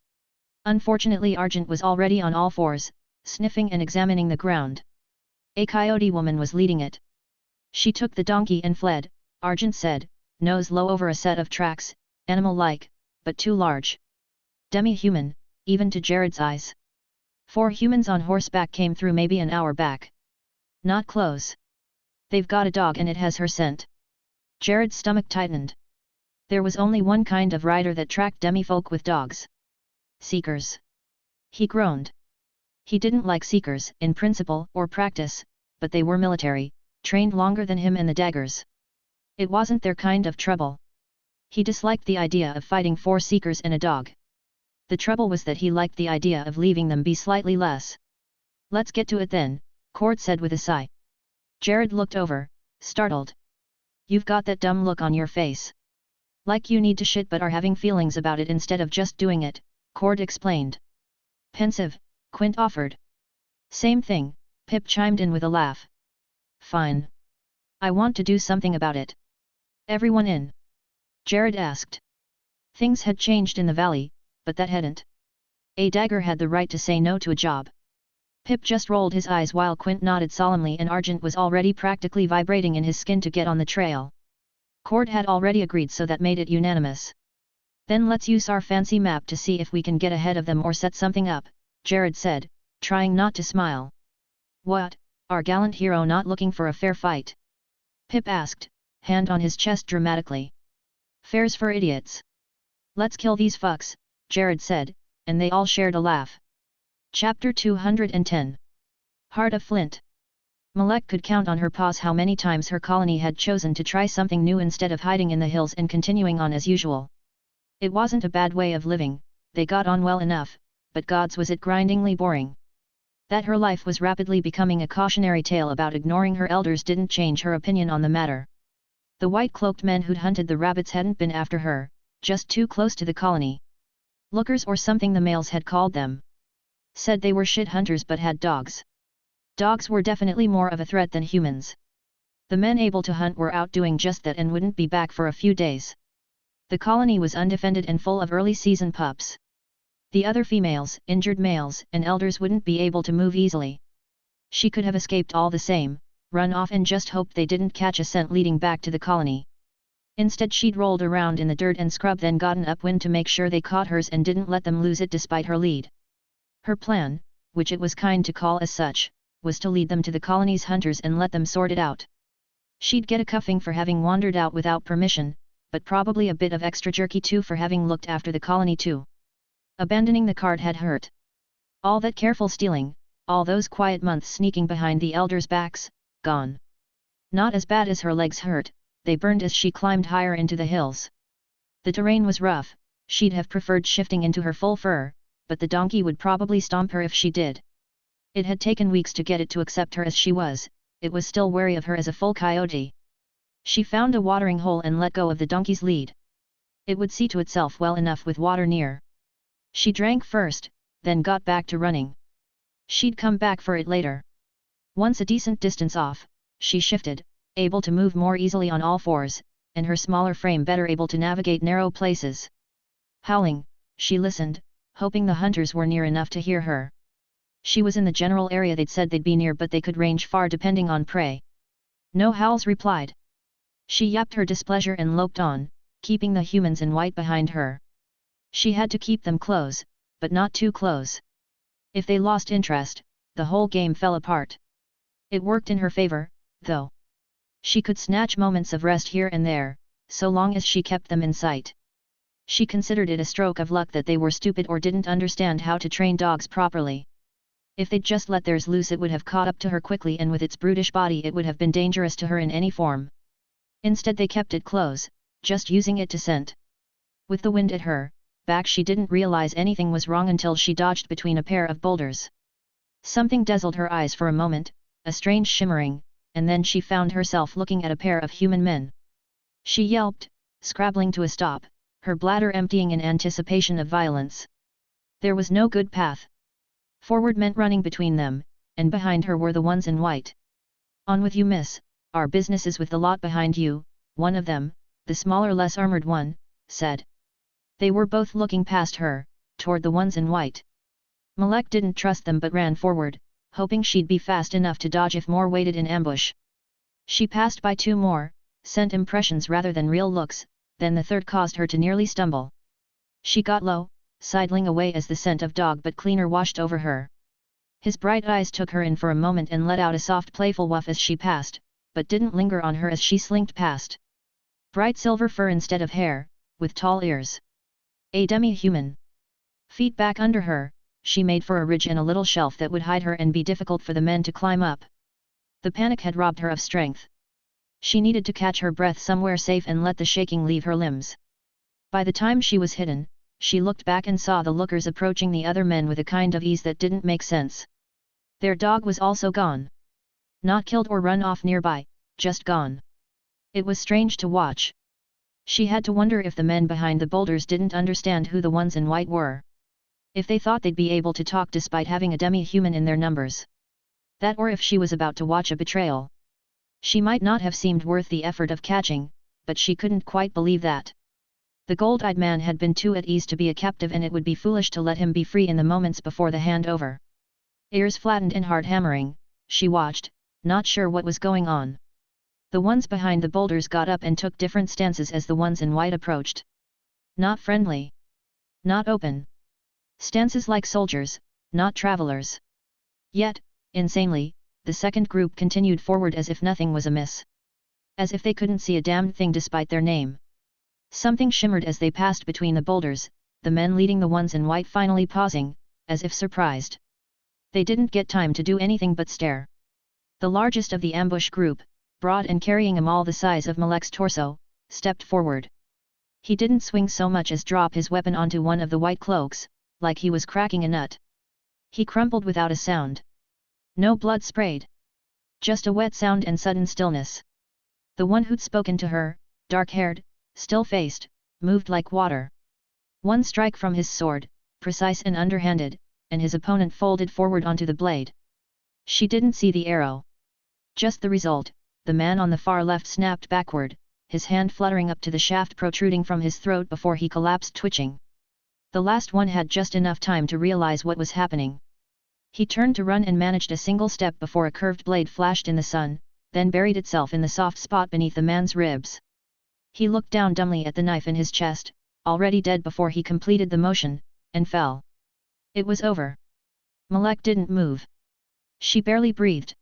Unfortunately, Argent was already on all fours, sniffing and examining the ground. A coyote woman was leading it. She took the donkey and fled, Argent said, nose low over a set of tracks, animal-like, but too large. Demi-human, even to Jared's eyes. 4 humans on horseback came through maybe an hour back. Not close. They've got a dog and it has her scent. Jared's stomach tightened. There was only one kind of rider that tracked demi-folk with dogs. Seekers. He groaned. He didn't like seekers in principle or practice, but they were military, trained longer than him and the daggers. It wasn't their kind of trouble. He disliked the idea of fighting 4 seekers and a dog. The trouble was that he liked the idea of leaving them be slightly less. Let's get to it then, Cord said with a sigh. Jared looked over, startled. You've got that dumb look on your face. Like you need to shit but are having feelings about it instead of just doing it, Cord explained. Pensive, Quint offered. Same thing, Pip chimed in with a laugh. Fine. I want to do something about it. Everyone in? Jared asked. Things had changed in the valley, but that hadn't. A dagger had the right to say no to a job. Pip just rolled his eyes while Quint nodded solemnly and Argent was already practically vibrating in his skin to get on the trail. Cord had already agreed so that made it unanimous. Then let's use our fancy map to see if we can get ahead of them or set something up, Jared said, trying not to smile. What, our gallant hero not looking for a fair fight? Pip asked, hand on his chest dramatically. Fair's for idiots. Let's kill these fucks, Jared said, and they all shared a laugh. Chapter 210. Heart of Flint. Malek could count on her paws how many times her colony had chosen to try something new instead of hiding in the hills and continuing on as usual. It wasn't a bad way of living, they got on well enough, but gods was it grindingly boring. That her life was rapidly becoming a cautionary tale about ignoring her elders didn't change her opinion on the matter. The white-cloaked men who'd hunted the rabbits hadn't been after her, just too close to the colony. Lookers or something the males had called them. Said they were shit hunters but had dogs. Dogs were definitely more of a threat than humans. The men able to hunt were out doing just that and wouldn't be back for a few days. The colony was undefended and full of early-season pups. The other females, injured males, and elders wouldn't be able to move easily. She could have escaped all the same, run off and just hoped they didn't catch a scent leading back to the colony. Instead she'd rolled around in the dirt and scrub then gotten upwind to make sure they caught hers and didn't let them lose it despite her lead. Her plan, which it was kind to call as such, was to lead them to the colony's hunters and let them sort it out. She'd get a cuffing for having wandered out without permission, but probably a bit of extra jerky too for having looked after the colony too. Abandoning the cart had hurt. All that careful stealing, all those quiet months sneaking behind the elders' backs, gone. Not as bad as her legs hurt, they burned as she climbed higher into the hills. The terrain was rough, she'd have preferred shifting into her full fur, but the donkey would probably stomp her if she did. It had taken weeks to get it to accept her as she was, it was still wary of her as a full coyote. She found a watering hole and let go of the donkey's lead. It would see to itself well enough with water near. She drank first, then got back to running. She'd come back for it later. Once a decent distance off, she shifted, able to move more easily on all fours, and her smaller frame better able to navigate narrow places. Howling, she listened, hoping the hunters were near enough to hear her. She was in the general area they'd said they'd be near but they could range far depending on prey. No howls replied. She yapped her displeasure and loped on, keeping the humans in white behind her. She had to keep them close, but not too close. If they lost interest, the whole game fell apart. It worked in her favor, though. She could snatch moments of rest here and there, so long as she kept them in sight. She considered it a stroke of luck that they were stupid or didn't understand how to train dogs properly. If they'd just let theirs loose it would have caught up to her quickly and with its brutish body it would have been dangerous to her in any form. Instead they kept it close, just using it to scent. With the wind at her back she didn't realize anything was wrong until she dodged between a pair of boulders. Something dazzled her eyes for a moment, a strange shimmering, and then she found herself looking at a pair of human men. She yelped, scrabbling to a stop, her bladder emptying in anticipation of violence. There was no good path. Forward meant running between them, and behind her were the ones in white. On with you, miss, our business is with the lot behind you, one of them, the smaller less armored one, said. They were both looking past her, toward the ones in white. Malek didn't trust them but ran forward, hoping she'd be fast enough to dodge if more waited in ambush. She passed by two more, sent impressions rather than real looks, then the third caused her to nearly stumble. She got low, sidling away as the scent of dog but cleaner washed over her. His bright eyes took her in for a moment and let out a soft playful woof as she passed, but didn't linger on her as she slinked past. Bright silver fur instead of hair, with tall ears. A demi-human. Feet back under her, she made for a ridge and a little shelf that would hide her and be difficult for the men to climb up. The panic had robbed her of strength. She needed to catch her breath somewhere safe and let the shaking leave her limbs. By the time she was hidden, she looked back and saw the lookers approaching the other men with a kind of ease that didn't make sense. Their dog was also gone. Not killed or run off nearby, just gone. It was strange to watch. She had to wonder if the men behind the boulders didn't understand who the ones in white were. If they thought they'd be able to talk despite having a demi-human in their numbers. That or if she was about to watch a betrayal. She might not have seemed worth the effort of catching, but she couldn't quite believe that. The gold-eyed man had been too at ease to be a captive, and it would be foolish to let him be free in the moments before the handover. Ears flattened and heart hammering, she watched, not sure what was going on. The ones behind the boulders got up and took different stances as the ones in white approached. Not friendly. Not open. Stances like soldiers, not travelers. Yet, insanely, the second group continued forward as if nothing was amiss. As if they couldn't see a damned thing despite their name. Something shimmered as they passed between the boulders, the men leading the ones in white finally pausing, as if surprised. They didn't get time to do anything but stare. The largest of the ambush group, broad and carrying a maul the size of Malek's torso, stepped forward. He didn't swing so much as drop his weapon onto one of the white cloaks, like he was cracking a nut. He crumpled without a sound. No blood sprayed. Just a wet sound and sudden stillness. The one who'd spoken to her, dark-haired, still-faced, moved like water. One strike from his sword, precise and underhanded, and his opponent folded forward onto the blade. She didn't see the arrow. Just the result, the man on the far left snapped backward, his hand fluttering up to the shaft protruding from his throat before he collapsed twitching. The last one had just enough time to realize what was happening. He turned to run and managed a single step before a curved blade flashed in the sun, then buried itself in the soft spot beneath the man's ribs. He looked down dumbly at the knife in his chest, already dead before he completed the motion, and fell. It was over. Malek didn't move. She barely breathed.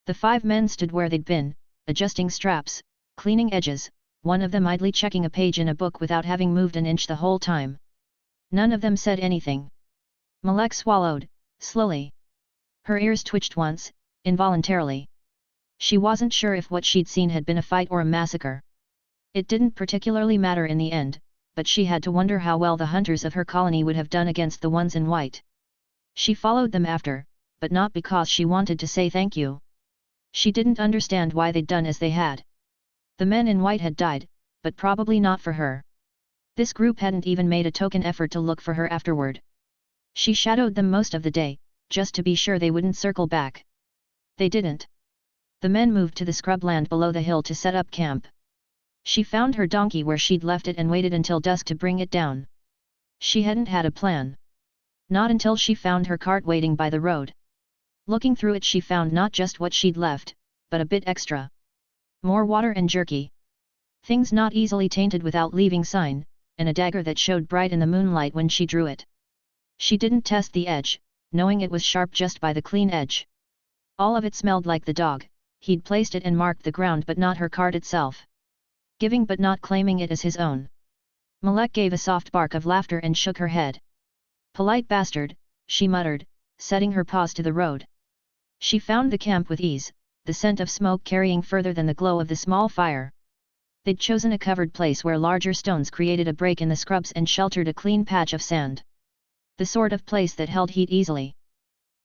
The 5 men stood where they'd been, adjusting straps, cleaning edges, one of them idly checking a page in a book without having moved an inch the whole time. None of them said anything. Malek swallowed, slowly. Her ears twitched once, involuntarily. She wasn't sure if what she'd seen had been a fight or a massacre. It didn't particularly matter in the end, but she had to wonder how well the hunters of her colony would have done against the ones in white. She followed them after, but not because she wanted to say thank you. She didn't understand why they'd done as they had. The men in white had died, but probably not for her. This group hadn't even made a token effort to look for her afterward. She shadowed them most of the day, just to be sure they wouldn't circle back. They didn't. The men moved to the scrubland below the hill to set up camp. She found her donkey where she'd left it and waited until dusk to bring it down. She hadn't had a plan. Not until she found her cart waiting by the road. Looking through it she found not just what she'd left, but a bit extra. More water and jerky. Things not easily tainted without leaving sign, and a dagger that showed bright in the moonlight when she drew it. She didn't test the edge, knowing it was sharp just by the clean edge. All of it smelled like the dog, he'd placed it and marked the ground but not her cart itself. Giving but not claiming it as his own. Malek gave a soft bark of laughter and shook her head. Polite bastard, she muttered, setting her paws to the road. She found the camp with ease, the scent of smoke carrying further than the glow of the small fire. They'd chosen a covered place where larger stones created a break in the scrubs and sheltered a clean patch of sand. The sort of place that held heat easily.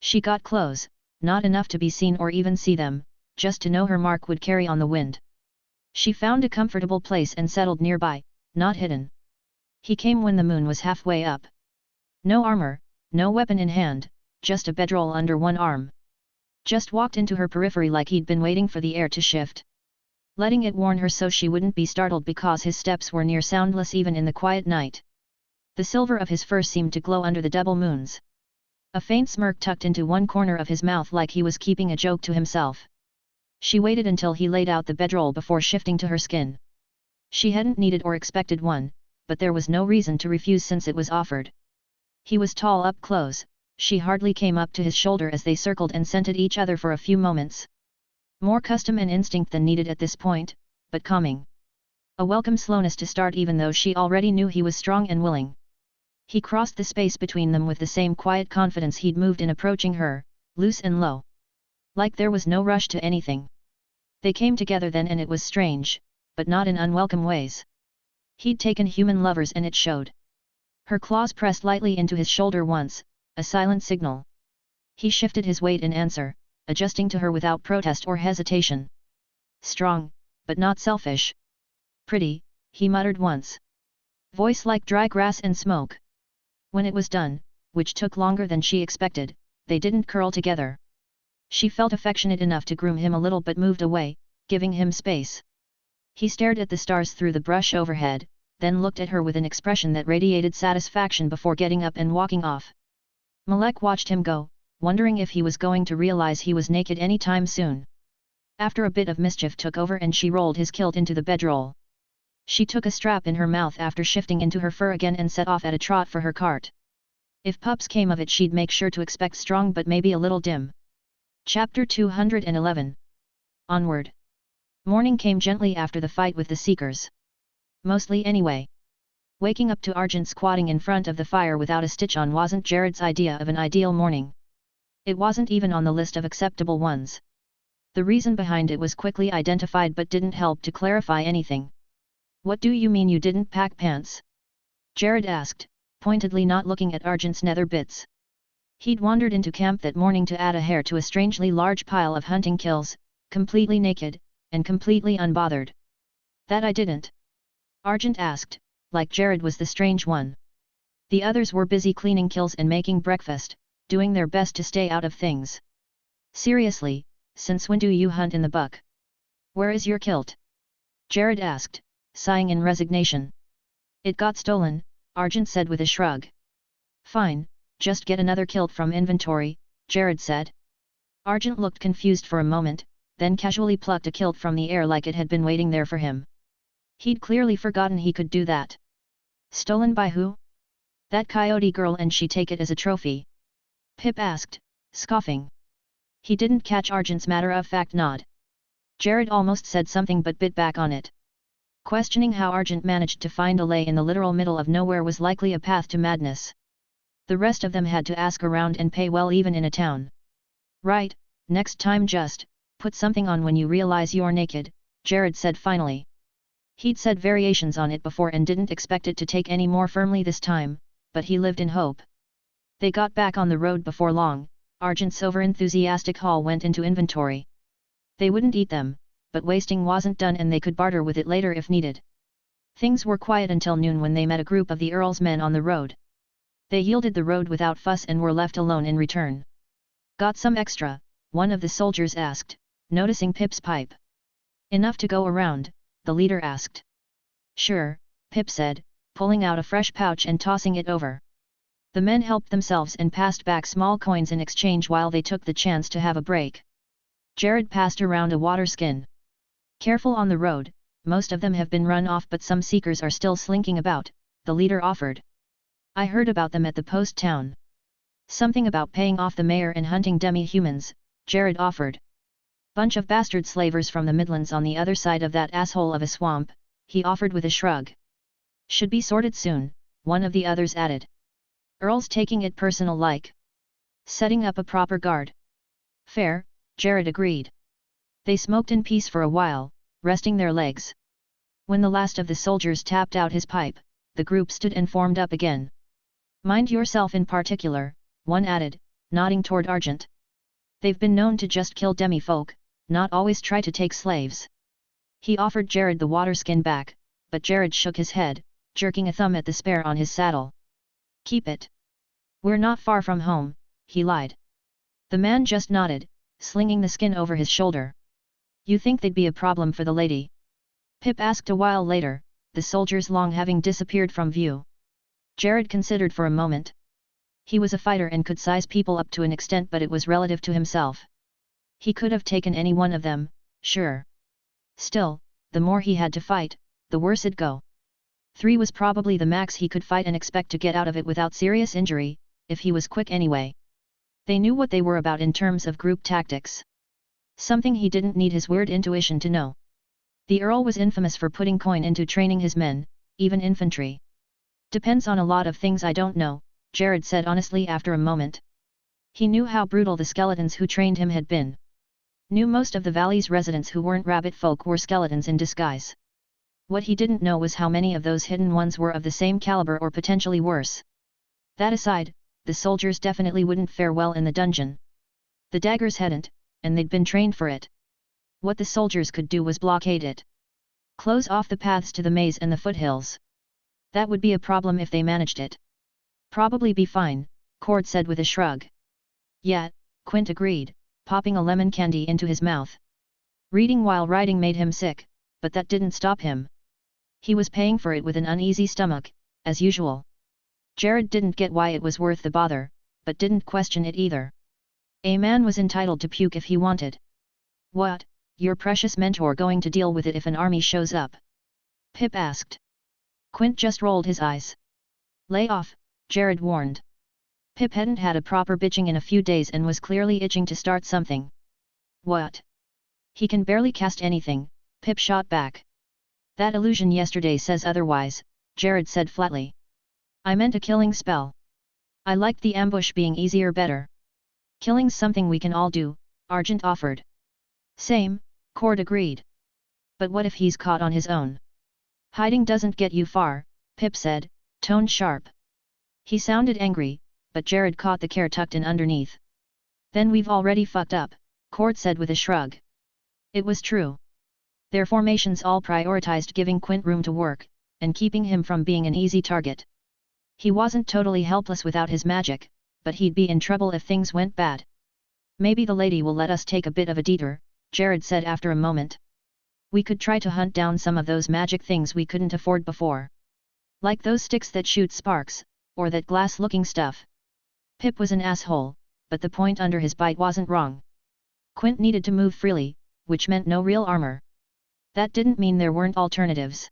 She got close, not enough to be seen or even see them, just to know her mark would carry on the wind. She found a comfortable place and settled nearby, not hidden. He came when the moon was halfway up. No armor, no weapon in hand, just a bedroll under one arm. Just walked into her periphery like he'd been waiting for the air to shift. Letting it warn her so she wouldn't be startled because his steps were near soundless even in the quiet night. The silver of his fur seemed to glow under the double moons. A faint smirk tucked into one corner of his mouth like he was keeping a joke to himself. She waited until he laid out the bedroll before shifting to her skin. She hadn't needed or expected one, but there was no reason to refuse since it was offered. He was tall up close, she hardly came up to his shoulder as they circled and scented each other for a few moments. More custom and instinct than needed at this point, but calming. A welcome slowness to start even though she already knew he was strong and willing. He crossed the space between them with the same quiet confidence he'd moved in approaching her, loose and low. Like there was no rush to anything. They came together then and it was strange, but not in unwelcome ways. He'd taken human lovers and it showed. Her claws pressed lightly into his shoulder once, a silent signal. He shifted his weight in answer, adjusting to her without protest or hesitation. Strong, but not selfish. Pretty, he muttered once. Voice like dry grass and smoke. When it was done, which took longer than she expected, they didn't curl together. She felt affectionate enough to groom him a little but moved away, giving him space. He stared at the stars through the brush overhead, then looked at her with an expression that radiated satisfaction before getting up and walking off. Malek watched him go, wondering if he was going to realize he was naked any time soon. After a bit of mischief took over and she rolled his kilt into the bedroll. She took a strap in her mouth after shifting into her fur again and set off at a trot for her cart. If pups came of it she'd make sure to expect strong but maybe a little dim. Chapter 211. Onward. Morning came gently after the fight with the Seekers. Mostly anyway. Waking up to Argent squatting in front of the fire without a stitch on wasn't Jared's idea of an ideal morning. It wasn't even on the list of acceptable ones. The reason behind it was quickly identified but didn't help to clarify anything. What do you mean you didn't pack pants? Jared asked, pointedly not looking at Argent's nether bits. He'd wandered into camp that morning to add a hair to a strangely large pile of hunting kills, completely naked, and completely unbothered. That I didn't. Argent asked, like Jared was the strange one. The others were busy cleaning kills and making breakfast, doing their best to stay out of things. Seriously, since when do you hunt in the buck? Where is your kilt? Jared asked, sighing in resignation. It got stolen, Argent said with a shrug. Fine, just get another kilt from inventory, Jared said. Argent looked confused for a moment, then casually plucked a kilt from the air like it had been waiting there for him. He'd clearly forgotten he could do that. Stolen by who? That coyote girl, and she take it as a trophy? Pip asked, scoffing. He didn't catch Argent's matter-of-fact nod. Jared almost said something but bit back on it. Questioning how Argent managed to find a lay in the literal middle of nowhere was likely a path to madness. The rest of them had to ask around and pay well even in a town. Right, next time just put something on when you realize you're naked, Jared said finally. He'd said variations on it before and didn't expect it to take any more firmly this time, but he lived in hope. They got back on the road before long. Argent's over-enthusiastic haul went into inventory. They wouldn't eat them, but wasting wasn't done and they could barter with it later if needed. Things were quiet until noon when they met a group of the Earl's men on the road. They yielded the road without fuss and were left alone in return. Got some extra? One of the soldiers asked, noticing Pip's pipe. Enough to go around, the leader asked. Sure, Pip said, pulling out a fresh pouch and tossing it over. The men helped themselves and passed back small coins in exchange while they took the chance to have a break. Jared passed around a water skin. Careful on the road, most of them have been run off but some seekers are still slinking about, the leader offered. I heard about them at the post town. Something about paying off the mayor and hunting demi-humans, Jared offered. Bunch of bastard slavers from the Midlands on the other side of that asshole of a swamp, he offered with a shrug. Should be sorted soon, one of the others added. Earl's taking it personal like. Setting up a proper guard. Fair, Jared agreed. They smoked in peace for a while, resting their legs. When the last of the soldiers tapped out his pipe, the group stood and formed up again. Mind yourself in particular, one added, nodding toward Argent. They've been known to just kill demi-folk, not always try to take slaves. He offered Jared the water skin back, but Jared shook his head, jerking a thumb at the spare on his saddle. Keep it. We're not far from home, he lied. The man just nodded, slinging the skin over his shoulder. You think they'd be a problem for the lady? Pip asked a while later, the soldiers long having disappeared from view. Jared considered for a moment. He was a fighter and could size people up to an extent, but it was relative to himself. He could have taken any one of them, sure. Still, the more he had to fight, the worse it'd go. 3 was probably the max he could fight and expect to get out of it without serious injury, if he was quick anyway. They knew what they were about in terms of group tactics. Something he didn't need his weird intuition to know. The Earl was infamous for putting coin into training his men, even infantry. Depends on a lot of things I don't know, Jared said honestly after a moment. He knew how brutal the skeletons who trained him had been. Knew most of the valley's residents who weren't rabbit folk were skeletons in disguise. What he didn't know was how many of those hidden ones were of the same caliber or potentially worse. That aside, the soldiers definitely wouldn't fare well in the dungeon. The daggers hadn't, and they'd been trained for it. What the soldiers could do was blockade it. Close off the paths to the maze and the foothills. That would be a problem if they managed it. Probably be fine, Cord said with a shrug. Yeah, Quint agreed, popping a lemon candy into his mouth. Reading while riding made him sick, but that didn't stop him. He was paying for it with an uneasy stomach, as usual. Jared didn't get why it was worth the bother, but didn't question it either. A man was entitled to puke if he wanted. What, your precious mentor going to deal with it if an army shows up? Pip asked. Quint just rolled his eyes. Lay off, Jared warned. Pip hadn't had a proper bitching in a few days and was clearly itching to start something. What? He can barely cast anything, Pip shot back. That illusion yesterday says otherwise, Jared said flatly. I meant a killing spell. I liked the ambush being easier better. Killing's something we can all do, Argent offered. Same, Cord agreed. But what if he's caught on his own? Hiding doesn't get you far, Pip said, tone sharp. He sounded angry, but Jared caught the care tucked in underneath. Then we've already fucked up, Cord said with a shrug. It was true. Their formations all prioritized giving Quint room to work, and keeping him from being an easy target. He wasn't totally helpless without his magic, but he'd be in trouble if things went bad. Maybe the lady will let us take a bit of a detour, Jared said after a moment. We could try to hunt down some of those magic things we couldn't afford before. Like those sticks that shoot sparks, or that glass-looking stuff. Pip was an asshole, but the point under his bite wasn't wrong. Quint needed to move freely, which meant no real armor. That didn't mean there weren't alternatives.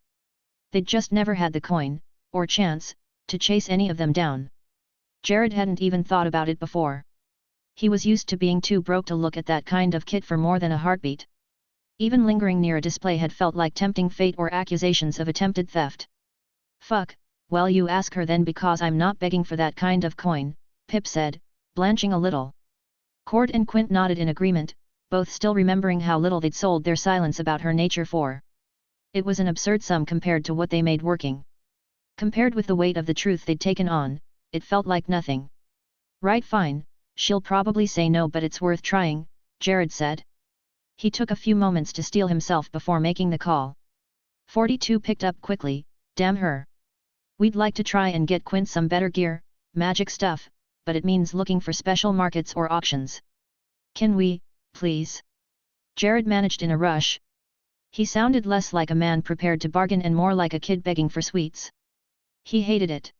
They'd just never had the coin, or chance, to chase any of them down. Jared hadn't even thought about it before. He was used to being too broke to look at that kind of kit for more than a heartbeat. Even lingering near a display had felt like tempting fate or accusations of attempted theft. Fuck, well you ask her then because I'm not begging for that kind of coin, Pip said, blanching a little. Cord and Quint nodded in agreement, both still remembering how little they'd sold their silence about her nature for. It was an absurd sum compared to what they made working. Compared with the weight of the truth they'd taken on, it felt like nothing. Right, fine, she'll probably say no but it's worth trying, Jared said. He took a few moments to steel himself before making the call. 42 picked up quickly, damn her. We'd like to try and get Quint some better gear, magic stuff, but it means looking for special markets or auctions. Can we, please? Jared managed in a rush. He sounded less like a man prepared to bargain and more like a kid begging for sweets. He hated it.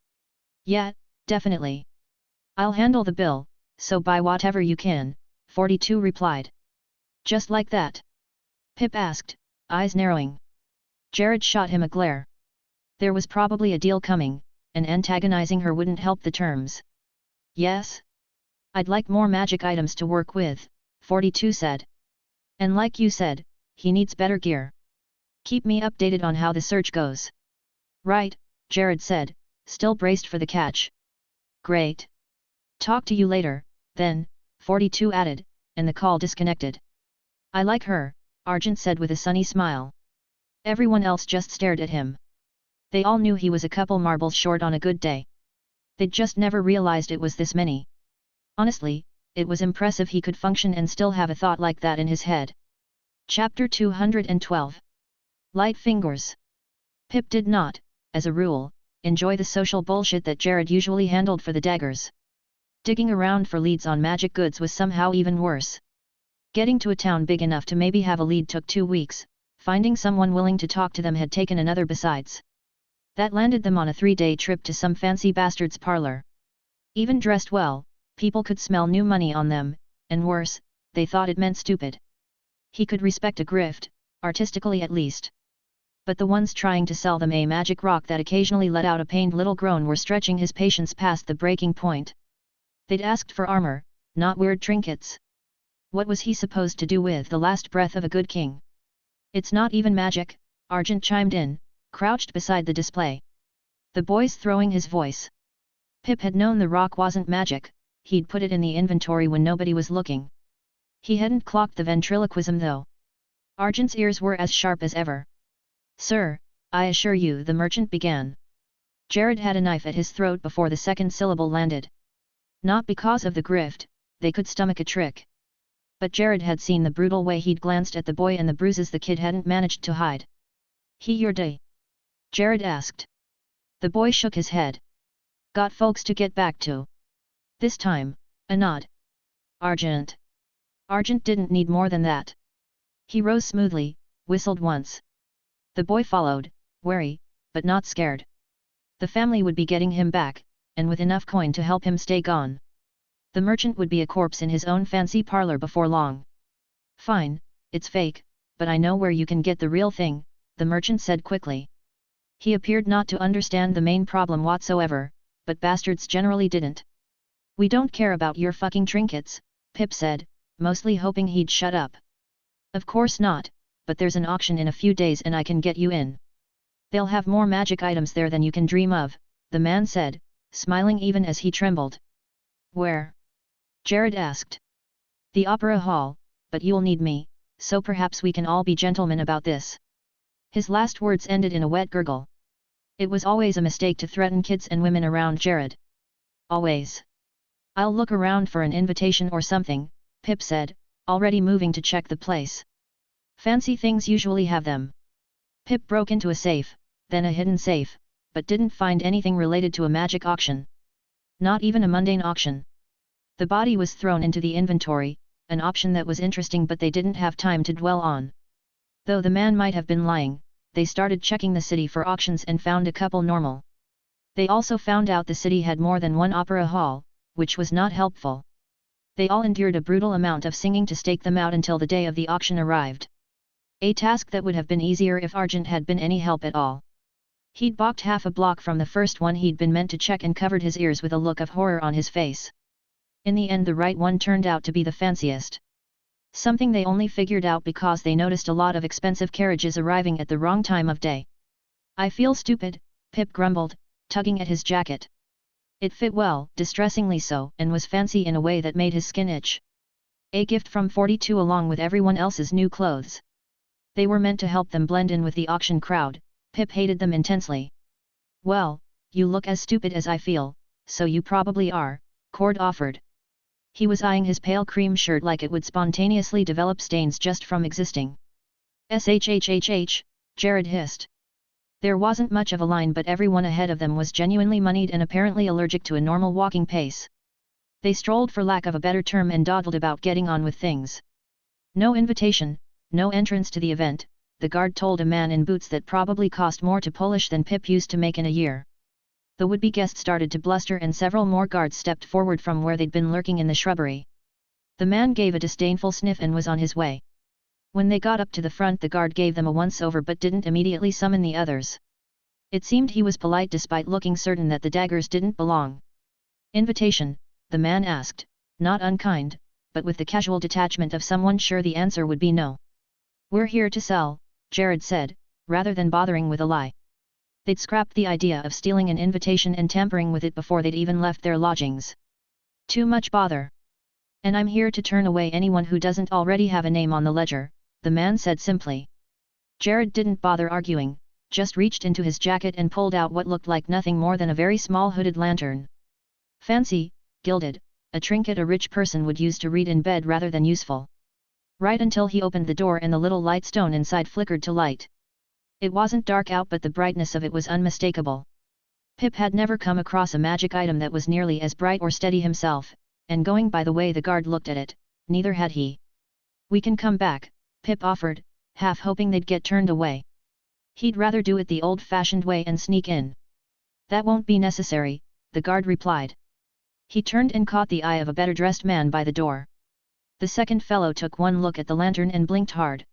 Yeah, definitely. I'll handle the bill, so buy whatever you can, 42 replied. Just like that? Pip asked, eyes narrowing. Jared shot him a glare. There was probably a deal coming, and antagonizing her wouldn't help the terms. Yes? I'd like more magic items to work with, 42 said. And like you said, he needs better gear. Keep me updated on how the search goes. Right, Jared said, still braced for the catch. Great. Talk to you later, then, 42 added, and the call disconnected. I like her, Argent said with a sunny smile. Everyone else just stared at him. They all knew he was a couple marbles short on a good day. They'd just never realized it was this many. Honestly, it was impressive he could function and still have a thought like that in his head. Chapter 212. Light Fingers. Pip did not, as a rule, enjoy the social bullshit that Jared usually handled for the daggers. Digging around for leads on magic goods was somehow even worse. Getting to a town big enough to maybe have a lead took 2 weeks, finding someone willing to talk to them had taken another besides. That landed them on a 3-day trip to some fancy bastard's parlor. Even dressed well, people could smell new money on them, and worse, they thought it meant stupid. He could respect a grift, artistically at least. But the ones trying to sell them a magic rock that occasionally let out a pained little groan were stretching his patience past the breaking point. They'd asked for armor, not weird trinkets. What was he supposed to do with the last breath of a good king? It's not even magic, Argent chimed in, crouched beside the display. The boy's throwing his voice. Pip had known the rock wasn't magic, he'd put it in the inventory when nobody was looking. He hadn't clocked the ventriloquism though. Argent's ears were as sharp as ever. "Sir, I assure you," the merchant began. Jared had a knife at his throat before the second syllable landed. Not because of the grift, they could stomach a trick. But Jared had seen the brutal way he'd glanced at the boy and the bruises the kid hadn't managed to hide. "He your day?" Jared asked. The boy shook his head. "Got folks to get back to." This time, a nod. "Argent." Argent didn't need more than that. He rose smoothly, whistled once. The boy followed, wary, but not scared. The family would be getting him back, and with enough coin to help him stay gone. The merchant would be a corpse in his own fancy parlor before long. "Fine, it's fake, but I know where you can get the real thing," the merchant said quickly. He appeared not to understand the main problem whatsoever, but bastards generally didn't. "We don't care about your fucking trinkets," Pip said, mostly hoping he'd shut up. "Of course not, but there's an auction in a few days and I can get you in. They'll have more magic items there than you can dream of," the man said, smiling even as he trembled. "Where?" Jared asked. "The Opera Hall, but you'll need me, so perhaps we can all be gentlemen about this." His last words ended in a wet gurgle. It was always a mistake to threaten kids and women around Jared. Always. "I'll look around for an invitation or something," Pip said, already moving to check the place. "Fancy things usually have them." Pip broke into a safe, then a hidden safe, but didn't find anything related to a magic auction. Not even a mundane auction. The body was thrown into the inventory, an option that was interesting but they didn't have time to dwell on. Though the man might have been lying, they started checking the city for auctions and found a couple normal. They also found out the city had more than one opera hall, which was not helpful. They all endured a brutal amount of singing to stake them out until the day of the auction arrived. A task that would have been easier if Argent had been any help at all. He'd balked half a block from the first one he'd been meant to check and covered his ears with a look of horror on his face. In the end the right one turned out to be the fanciest. Something they only figured out because they noticed a lot of expensive carriages arriving at the wrong time of day. "I feel stupid," Pip grumbled, tugging at his jacket. It fit well, distressingly so, and was fancy in a way that made his skin itch. A gift from 42 along with everyone else's new clothes. They were meant to help them blend in with the auction crowd. Pip hated them intensely. "Well, you look as stupid as I feel, so you probably are," Cord offered. He was eyeing his pale cream shirt like it would spontaneously develop stains just from existing. "Shhhh," Jared hissed. There wasn't much of a line but everyone ahead of them was genuinely moneyed and apparently allergic to a normal walking pace. They strolled for lack of a better term and dawdled about getting on with things. "No invitation, no entrance to the event," the guard told a man in boots that probably cost more to polish than Pip used to make in a year. The would-be guest started to bluster and several more guards stepped forward from where they'd been lurking in the shrubbery. The man gave a disdainful sniff and was on his way. When they got up to the front the guard gave them a once-over but didn't immediately summon the others. It seemed he was polite despite looking certain that the daggers didn't belong. "Invitation?" the man asked, not unkind, but with the casual detachment of someone sure the answer would be no. "We're here to sell," Jared said, rather than bothering with a lie. They'd scrapped the idea of stealing an invitation and tampering with it before they'd even left their lodgings. "Too much bother. And I'm here to turn away anyone who doesn't already have a name on the ledger," the man said simply. Jared didn't bother arguing, just reached into his jacket and pulled out what looked like nothing more than a very small hooded lantern. Fancy, gilded, a trinket a rich person would use to read in bed rather than useful. Right until he opened the door and the little light stone inside flickered to light. It wasn't dark out but the brightness of it was unmistakable. Pip had never come across a magic item that was nearly as bright or steady himself, and going by the way the guard looked at it, neither had he. "We can come back," Pip offered, half hoping they'd get turned away. He'd rather do it the old-fashioned way and sneak in. "That won't be necessary," the guard replied. He turned and caught the eye of a better-dressed man by the door. The second fellow took one look at the lantern and blinked hard.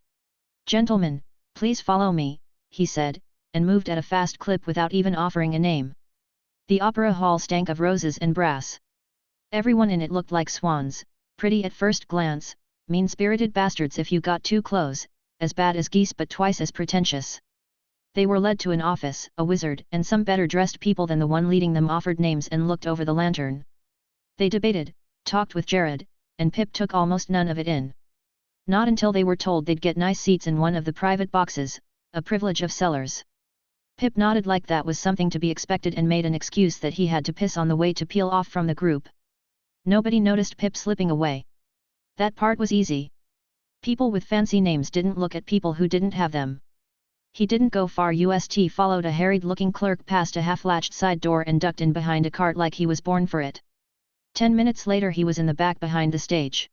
"Gentlemen, please follow me," he said, and moved at a fast clip without even offering a name. The opera hall stank of roses and brass. Everyone in it looked like swans, pretty at first glance, mean-spirited bastards if you got too close, as bad as geese but twice as pretentious. They were led to an office, a wizard and some better dressed people than the one leading them offered names and looked over the lantern. They debated, talked with Jared, and Pip took almost none of it in. Not until they were told they'd get nice seats in one of the private boxes, a privilege of sellers. Pip nodded like that was something to be expected and made an excuse that he had to piss on the way to peel off from the group. Nobody noticed Pip slipping away. That part was easy. People with fancy names didn't look at people who didn't have them. He didn't go far. Ust followed a harried-looking clerk past a half-latched side door and ducked in behind a cart like he was born for it. 10 minutes later he was in the back behind the stage.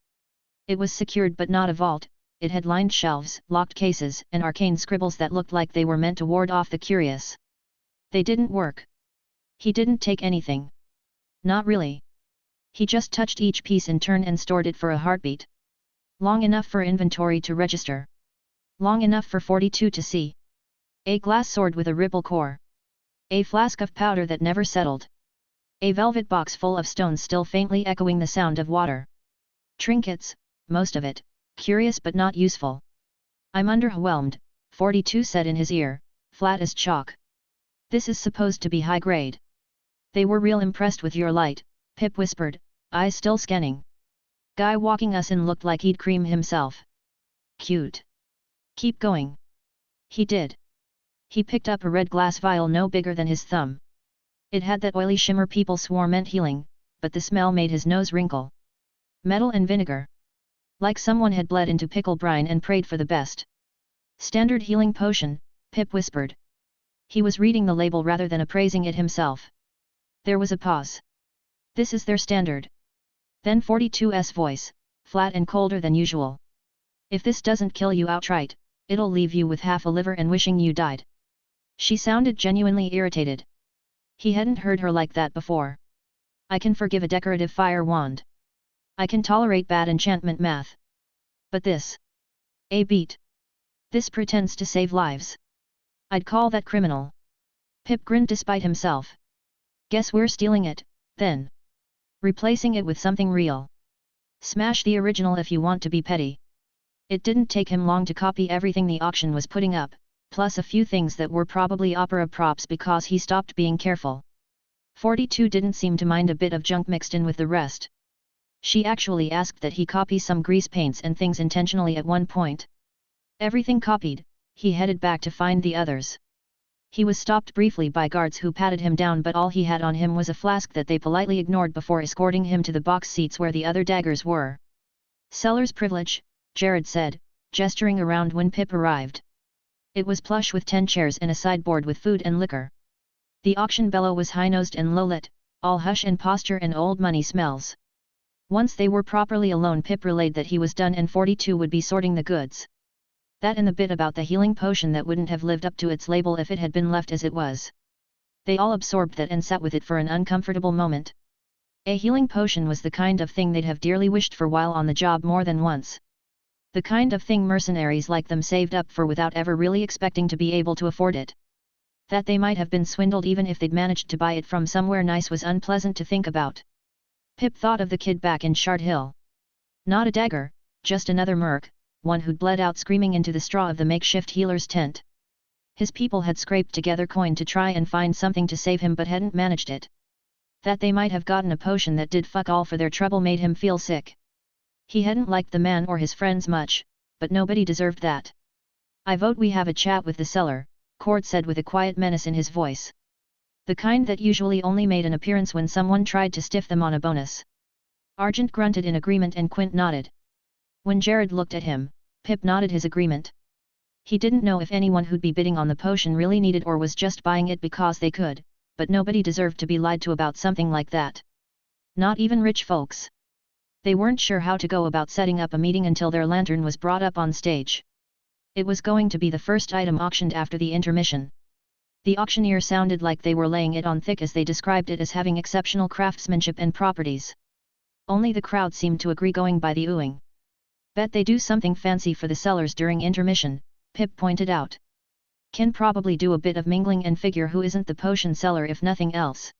It was secured but not a vault, it had lined shelves, locked cases, and arcane scribbles that looked like they were meant to ward off the curious. They didn't work. He didn't take anything. Not really. He just touched each piece in turn and stored it for a heartbeat. Long enough for inventory to register. Long enough for 42 to see. A glass sword with a ripple core. A flask of powder that never settled. A velvet box full of stones still faintly echoing the sound of water. Trinkets, most of it, curious but not useful. I'm underwhelmed, 42 said in his ear, flat as chalk. This is supposed to be high grade. They were real impressed with your light, Pip whispered, eyes still scanning. Guy walking us in looked like he'd cream himself. Cute. Keep going. He did. He picked up a red glass vial no bigger than his thumb. It had that oily shimmer people swore meant healing, but the smell made his nose wrinkle. Metal and vinegar. Like someone had bled into pickle brine and prayed for the best. Standard healing potion, Pip whispered. He was reading the label rather than appraising it himself. There was a pause. This is their standard. Then 42's voice, flat and colder than usual. If this doesn't kill you outright, it'll leave you with half a liver and wishing you died. She sounded genuinely irritated. He hadn't heard her like that before. I can forgive a decorative fire wand. I can tolerate bad enchantment math. But this? A beat. This pretends to save lives. I'd call that criminal. Pip grinned despite himself. Guess we're stealing it, then. Replacing it with something real. Smash the original if you want to be petty. It didn't take him long to copy everything the auction was putting up, plus a few things that were probably opera props because he stopped being careful. 42 didn't seem to mind a bit of junk mixed in with the rest. She actually asked that he copy some grease paints and things intentionally at one point. Everything copied, he headed back to find the others. He was stopped briefly by guards who patted him down, but all he had on him was a flask that they politely ignored before escorting him to the box seats where the other daggers were. Seller's privilege, Jared said, gesturing around when Pip arrived. It was plush with 10 chairs and a sideboard with food and liquor. The auction bellow was high-nosed and low-lit, all hush and posture and old money smells. Once they were properly alone, Pip relayed that he was done and 42 would be sorting the goods. That and the bit about the healing potion that wouldn't have lived up to its label if it had been left as it was. They all absorbed that and sat with it for an uncomfortable moment. A healing potion was the kind of thing they'd have dearly wished for while on the job more than once. The kind of thing mercenaries like them saved up for without ever really expecting to be able to afford it. That they might have been swindled even if they'd managed to buy it from somewhere nice was unpleasant to think about. Pip thought of the kid back in Shard Hill. Not a dagger, just another merc, one who'd bled out screaming into the straw of the makeshift healer's tent. His people had scraped together coin to try and find something to save him but hadn't managed it. That they might have gotten a potion that did fuck all for their trouble made him feel sick. He hadn't liked the man or his friends much, but nobody deserved that. I vote we have a chat with the seller, Cord said with a quiet menace in his voice. The kind that usually only made an appearance when someone tried to stiff them on a bonus. Argent grunted in agreement and Quint nodded. When Jared looked at him, Pip nodded his agreement. He didn't know if anyone who'd be bidding on the potion really needed or was just buying it because they could, but nobody deserved to be lied to about something like that. Not even rich folks. They weren't sure how to go about setting up a meeting until their lantern was brought up on stage. It was going to be the first item auctioned after the intermission. The auctioneer sounded like they were laying it on thick as they described it as having exceptional craftsmanship and properties. Only the crowd seemed to agree, going by the oohing. Bet they do something fancy for the sellers during intermission, Pip pointed out. Can probably do a bit of mingling and figure who isn't the potion seller if nothing else.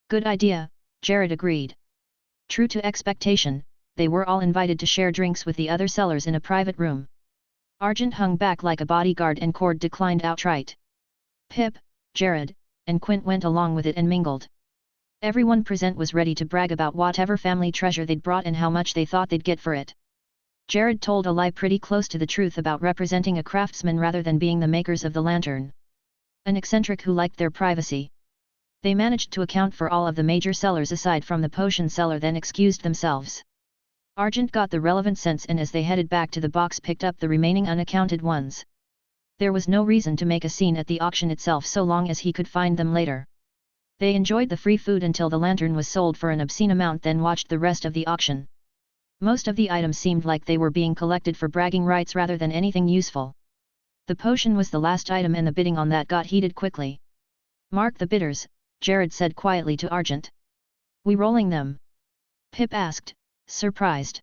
Good idea, Jared agreed. True to expectation, they were all invited to share drinks with the other sellers in a private room. Argent hung back like a bodyguard and Cord declined outright. Pip, Jared, and Quint went along with it and mingled. Everyone present was ready to brag about whatever family treasure they'd brought and how much they thought they'd get for it. Jared told a lie pretty close to the truth about representing a craftsman rather than being the makers of the lantern. An eccentric who liked their privacy. They managed to account for all of the major sellers aside from the potion seller, then excused themselves. Argent got the relevant cents and as they headed back to the box picked up the remaining unaccounted ones. There was no reason to make a scene at the auction itself so long as he could find them later. They enjoyed the free food until the lantern was sold for an obscene amount, then watched the rest of the auction. Most of the items seemed like they were being collected for bragging rights rather than anything useful. The potion was the last item and the bidding on that got heated quickly. "Mark the bidders," Jared said quietly to Argent. "We rolling them?" Pip asked, surprised.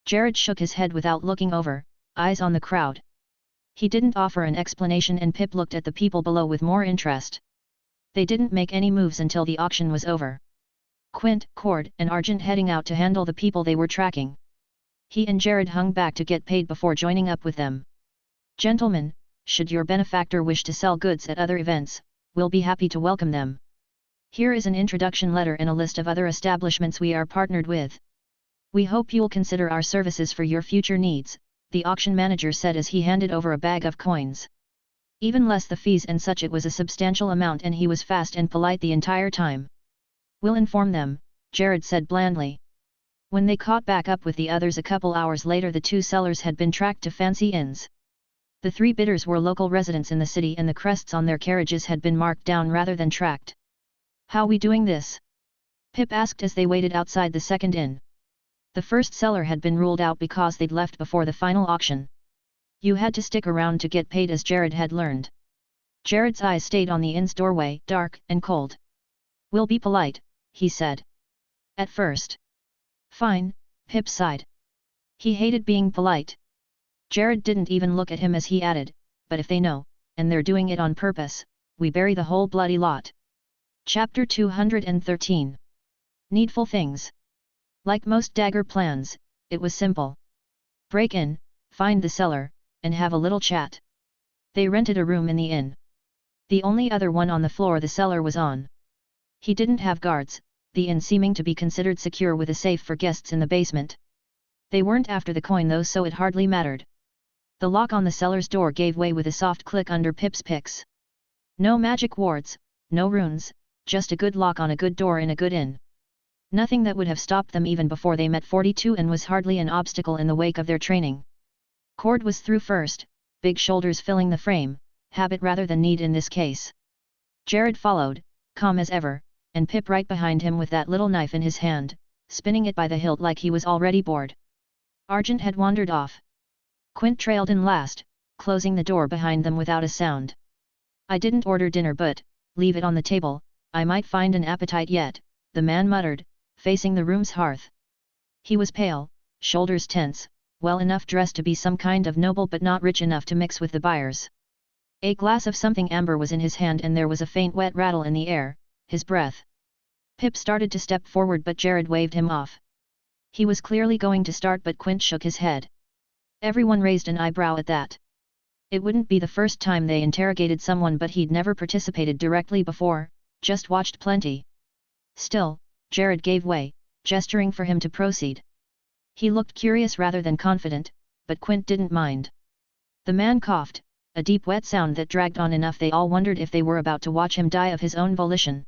Jared shook his head without looking over, eyes on the crowd. He didn't offer an explanation and Pip looked at the people below with more interest. They didn't make any moves until the auction was over. Quint, Cord, and Argent heading out to handle the people they were tracking. He and Jared hung back to get paid before joining up with them. "Gentlemen, should your benefactor wish to sell goods at other events, we'll be happy to welcome them. Here is an introduction letter and a list of other establishments we are partnered with. We hope you'll consider our services for your future needs," the auction manager said as he handed over a bag of coins. Even less the fees and such, it was a substantial amount and he was fast and polite the entire time. "We'll inform them," Jared said blandly. When they caught back up with the others a couple hours later, the two sellers had been tracked to fancy inns. The three bidders were local residents in the city and the crests on their carriages had been marked down rather than tracked. "How we doing this?" Pip asked as they waited outside the second inn. The first seller had been ruled out because they'd left before the final auction. You had to stick around to get paid, as Jared had learned. Jared's eyes stayed on the inn's doorway, dark and cold. "We'll be polite," he said. "At first." "Fine," Pip sighed. He hated being polite. Jared didn't even look at him as he added, "But if they know, and they're doing it on purpose, we bury the whole bloody lot." Chapter 213. Needful Things. Like most dagger plans, it was simple. Break in, find the seller, and have a little chat. They rented a room in the inn. The only other one on the floor the seller was on. He didn't have guards, the inn seeming to be considered secure with a safe for guests in the basement. They weren't after the coin though, so it hardly mattered. The lock on the seller's door gave way with a soft click under Pip's picks. No magic wards, no runes, just a good lock on a good door in a good inn. Nothing that would have stopped them even before they met 42 and was hardly an obstacle in the wake of their training. Cord was through first, big shoulders filling the frame, habit rather than need in this case. Jared followed, calm as ever, and Pip right behind him with that little knife in his hand, spinning it by the hilt like he was already bored. Argent had wandered off. Quint trailed in last, closing the door behind them without a sound. "I didn't order dinner, but leave it on the table, I might find an appetite yet," the man muttered, facing the room's hearth. He was pale, shoulders tense, well enough dressed to be some kind of noble but not rich enough to mix with the buyers. A glass of something amber was in his hand and there was a faint wet rattle in the air, his breath. Pip started to step forward but Jared waved him off. He was clearly going to start but Quint shook his head. Everyone raised an eyebrow at that. It wouldn't be the first time they interrogated someone, but he'd never participated directly before, just watched plenty. Still, Jared gave way, gesturing for him to proceed. He looked curious rather than confident, but Quint didn't mind. The man coughed, a deep wet sound that dragged on enough they all wondered if they were about to watch him die of his own volition.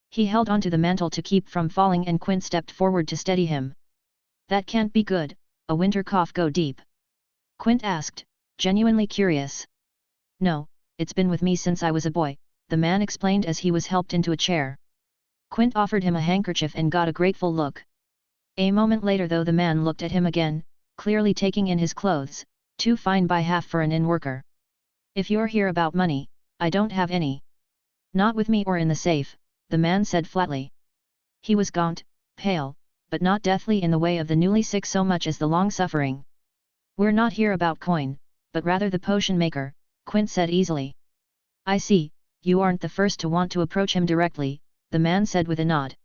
He held onto the mantel to keep from falling and Quint stepped forward to steady him. "That can't be good, a winter cough go deep?" Quint asked, genuinely curious. "No, it's been with me since I was a boy," the man explained as he was helped into a chair. Quint offered him a handkerchief and got a grateful look. A moment later though the man looked at him again, clearly taking in his clothes, too fine by half for an inn worker. "If you're here about money, I don't have any." "Not with me or in the safe," the man said flatly. He was gaunt, pale, but not deathly in the way of the newly sick so much as the long-suffering. "We're not here about coin, but rather the potion maker," Quint said easily. "I see, you aren't the first to want to approach him directly," the man said with a nod.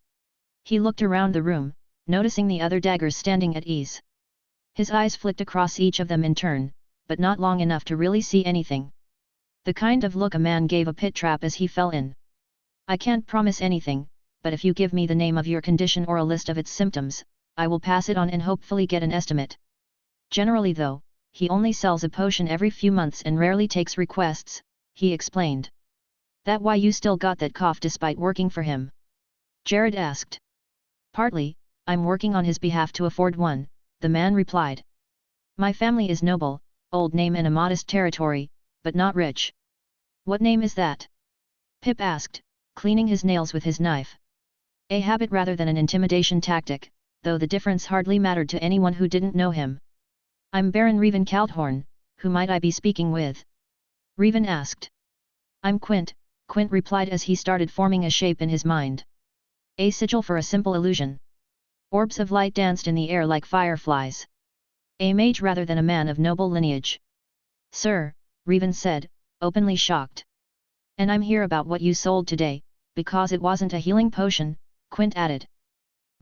He looked around the room, noticing the other daggers standing at ease. His eyes flicked across each of them in turn, but not long enough to really see anything. The kind of look a man gave a pit trap as he fell in. I can't promise anything, but if you give me the name of your condition or a list of its symptoms, I will pass it on and hopefully get an estimate. Generally though, he only sells a potion every few months and rarely takes requests, he explained. That why you still got that cough despite working for him? Jared asked. Partly, I'm working on his behalf to afford one, the man replied. My family is noble, old name and a modest territory, but not rich. What name is that? Pip asked, cleaning his nails with his knife. A habit rather than an intimidation tactic, though the difference hardly mattered to anyone who didn't know him. I'm Baron Revan Kalthorn, who might I be speaking with? Revan asked. I'm Quint, Quint replied as he started forming a shape in his mind. A sigil for a simple illusion. Orbs of light danced in the air like fireflies. A mage rather than a man of noble lineage. Sir, Revan said, openly shocked. And I'm here about what you sold today, because it wasn't a healing potion, Quint added.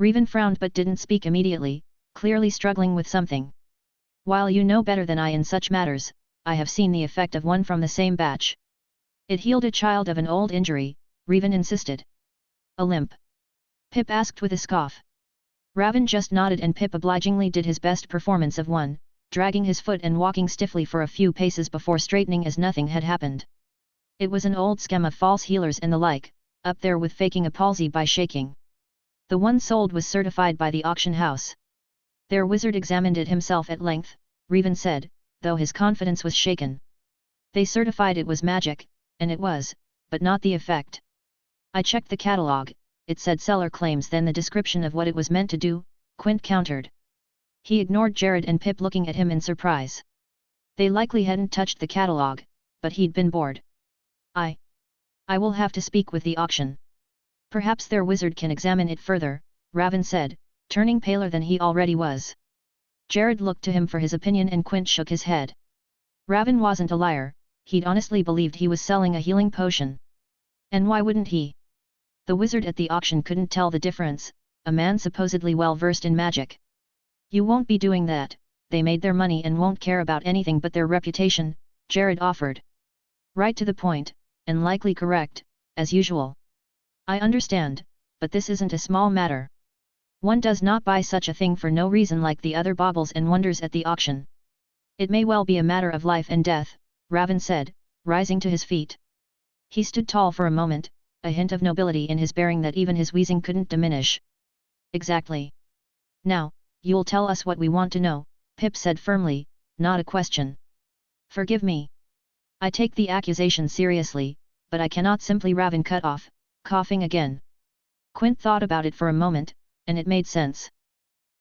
Revan frowned but didn't speak immediately, clearly struggling with something. While you know better than I in such matters, I have seen the effect of one from the same batch. It healed a child of an old injury, Revan insisted. A limp? Pip asked with a scoff. Raven just nodded and Pip obligingly did his best performance of one, dragging his foot and walking stiffly for a few paces before straightening as nothing had happened. It was an old scam of false healers and the like, up there with faking a palsy by shaking. The one sold was certified by the auction house. Their wizard examined it himself at length, Revan said, though his confidence was shaken. They certified it was magic, and it was, but not the effect. I checked the catalogue, it said seller claims then the description of what it was meant to do, Quint countered. He ignored Jared and Pip looking at him in surprise. They likely hadn't touched the catalogue, but he'd been bored. I will have to speak with the auction. Perhaps their wizard can examine it further, Raven said, turning paler than he already was. Jared looked to him for his opinion and Quint shook his head. Raven wasn't a liar, he'd honestly believed he was selling a healing potion. And why wouldn't he? The wizard at the auction couldn't tell the difference, a man supposedly well versed in magic. You won't be doing that, they made their money and won't care about anything but their reputation, Jared offered. Right to the point, and likely correct, as usual. I understand, but this isn't a small matter. One does not buy such a thing for no reason like the other baubles and wonders at the auction. It may well be a matter of life and death, Raven said, rising to his feet. He stood tall for a moment, a hint of nobility in his bearing that even his wheezing couldn't diminish. Exactly. Now, you'll tell us what we want to know, Pip said firmly, not a question. Forgive me. I take the accusation seriously, but I cannot simply. Raven cut off, coughing again. Quint thought about it for a moment, and it made sense.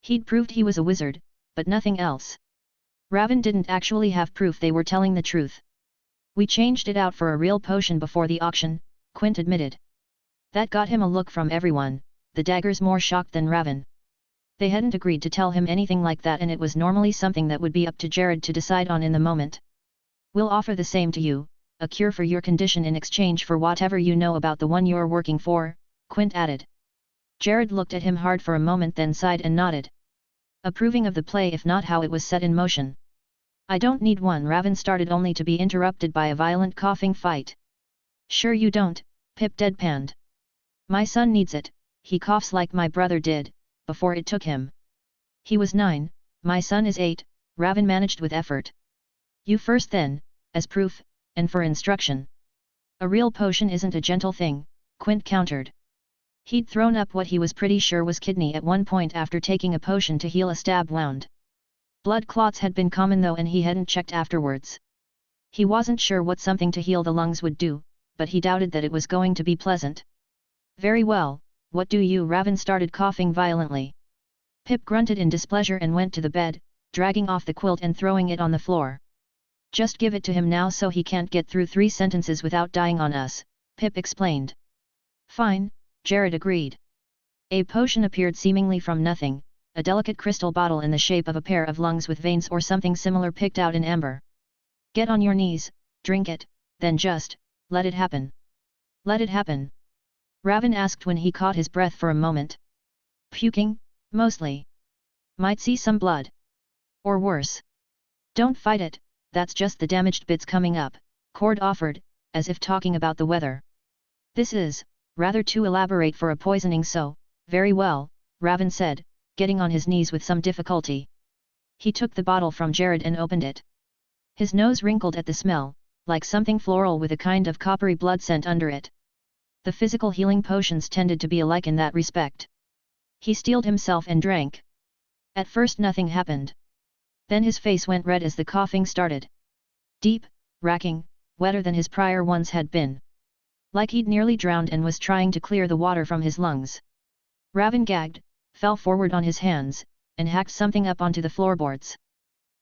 He'd proved he was a wizard, but nothing else. Raven didn't actually have proof they were telling the truth. We changed it out for a real potion before the auction, Quint admitted. That got him a look from everyone, the daggers more shocked than Raven. They hadn't agreed to tell him anything like that and it was normally something that would be up to Jared to decide on in the moment. We'll offer the same to you, a cure for your condition in exchange for whatever you know about the one you're working for, Quint added. Jared looked at him hard for a moment then sighed and nodded. Approving of the play if not how it was set in motion. I don't need one. Raven started only to be interrupted by a violent coughing fight. Sure you don't, Pip deadpanned. My son needs it, he coughs like my brother did, before it took him. He was 9, my son is 8, Raven managed with effort. You first then, as proof, and for instruction. A real potion isn't a gentle thing, Quint countered. He'd thrown up what he was pretty sure was kidney at one point after taking a potion to heal a stab wound. Blood clots had been common though and he hadn't checked afterwards. He wasn't sure what something to heal the lungs would do, but he doubted that it was going to be pleasant. Very well, what do you? Raven started coughing violently. Pip grunted in displeasure and went to the bed, dragging off the quilt and throwing it on the floor. Just give it to him now so he can't get through 3 sentences without dying on us, Pip explained. Fine, Jared agreed. A potion appeared seemingly from nothing, a delicate crystal bottle in the shape of a pair of lungs with veins or something similar picked out in amber. Get on your knees, drink it, then just, let it happen. Let it happen? Raven asked when he caught his breath for a moment. Puking, mostly. Might see some blood. Or worse. Don't fight it, that's just the damaged bits coming up, Cord offered, as if talking about the weather. This is rather too elaborate for a poisoning, so, very well, Raven said, getting on his knees with some difficulty. He took the bottle from Jared and opened it. His nose wrinkled at the smell, like something floral with a kind of coppery blood scent under it. The physical healing potions tended to be alike in that respect. He steeled himself and drank. At first nothing happened. Then his face went red as the coughing started. Deep, racking, wetter than his prior ones had been. Like he'd nearly drowned and was trying to clear the water from his lungs. Raven gagged, fell forward on his hands, and hacked something up onto the floorboards.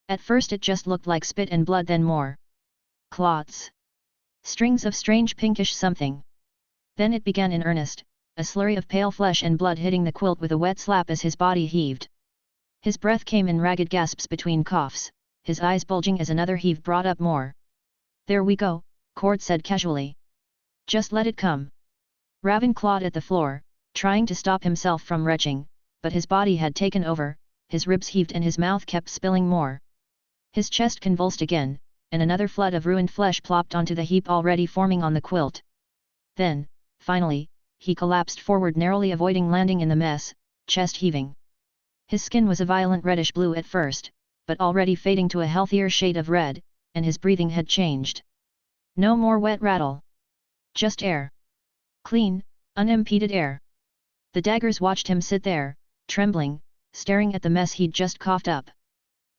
At first it just looked like spit and blood, then more clots. Strings of strange pinkish something. Then it began in earnest, a slurry of pale flesh and blood hitting the quilt with a wet slap as his body heaved. His breath came in ragged gasps between coughs, his eyes bulging as another heave brought up more. There we go, Cord said casually. Just let it come. Raven clawed at the floor, trying to stop himself from retching, but his body had taken over, his ribs heaved and his mouth kept spilling more. His chest convulsed again, and another flood of ruined flesh plopped onto the heap already forming on the quilt. Then, finally, he collapsed forward, narrowly avoiding landing in the mess, chest heaving. His skin was a violent reddish blue at first, but already fading to a healthier shade of red, and his breathing had changed. No more wet rattle. Just air. Clean, unimpeded air. The daggers watched him sit there, trembling, staring at the mess he'd just coughed up.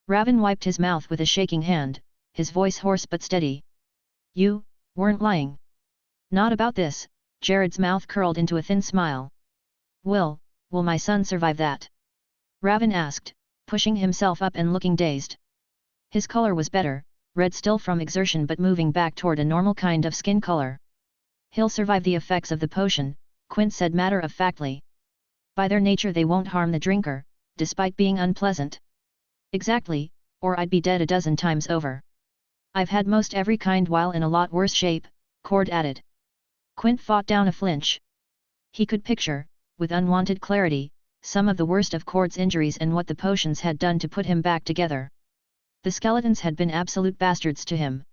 Raven wiped his mouth with a shaking hand, his voice hoarse but steady. You weren't lying. Not about this. Jared's mouth curled into a thin smile. Will my son survive that? Raven asked, pushing himself up and looking dazed. His color was better, red still from exertion but moving back toward a normal kind of skin color. He'll survive the effects of the potion, Quint said matter-of-factly. By their nature they won't harm the drinker, despite being unpleasant. Exactly, or I'd be dead a dozen times over. I've had most every kind while in a lot worse shape, Cord added. Quint fought down a flinch. He could picture, with unwanted clarity, some of the worst of Cord's injuries and what the potions had done to put him back together. The skeletons had been absolute bastards to him.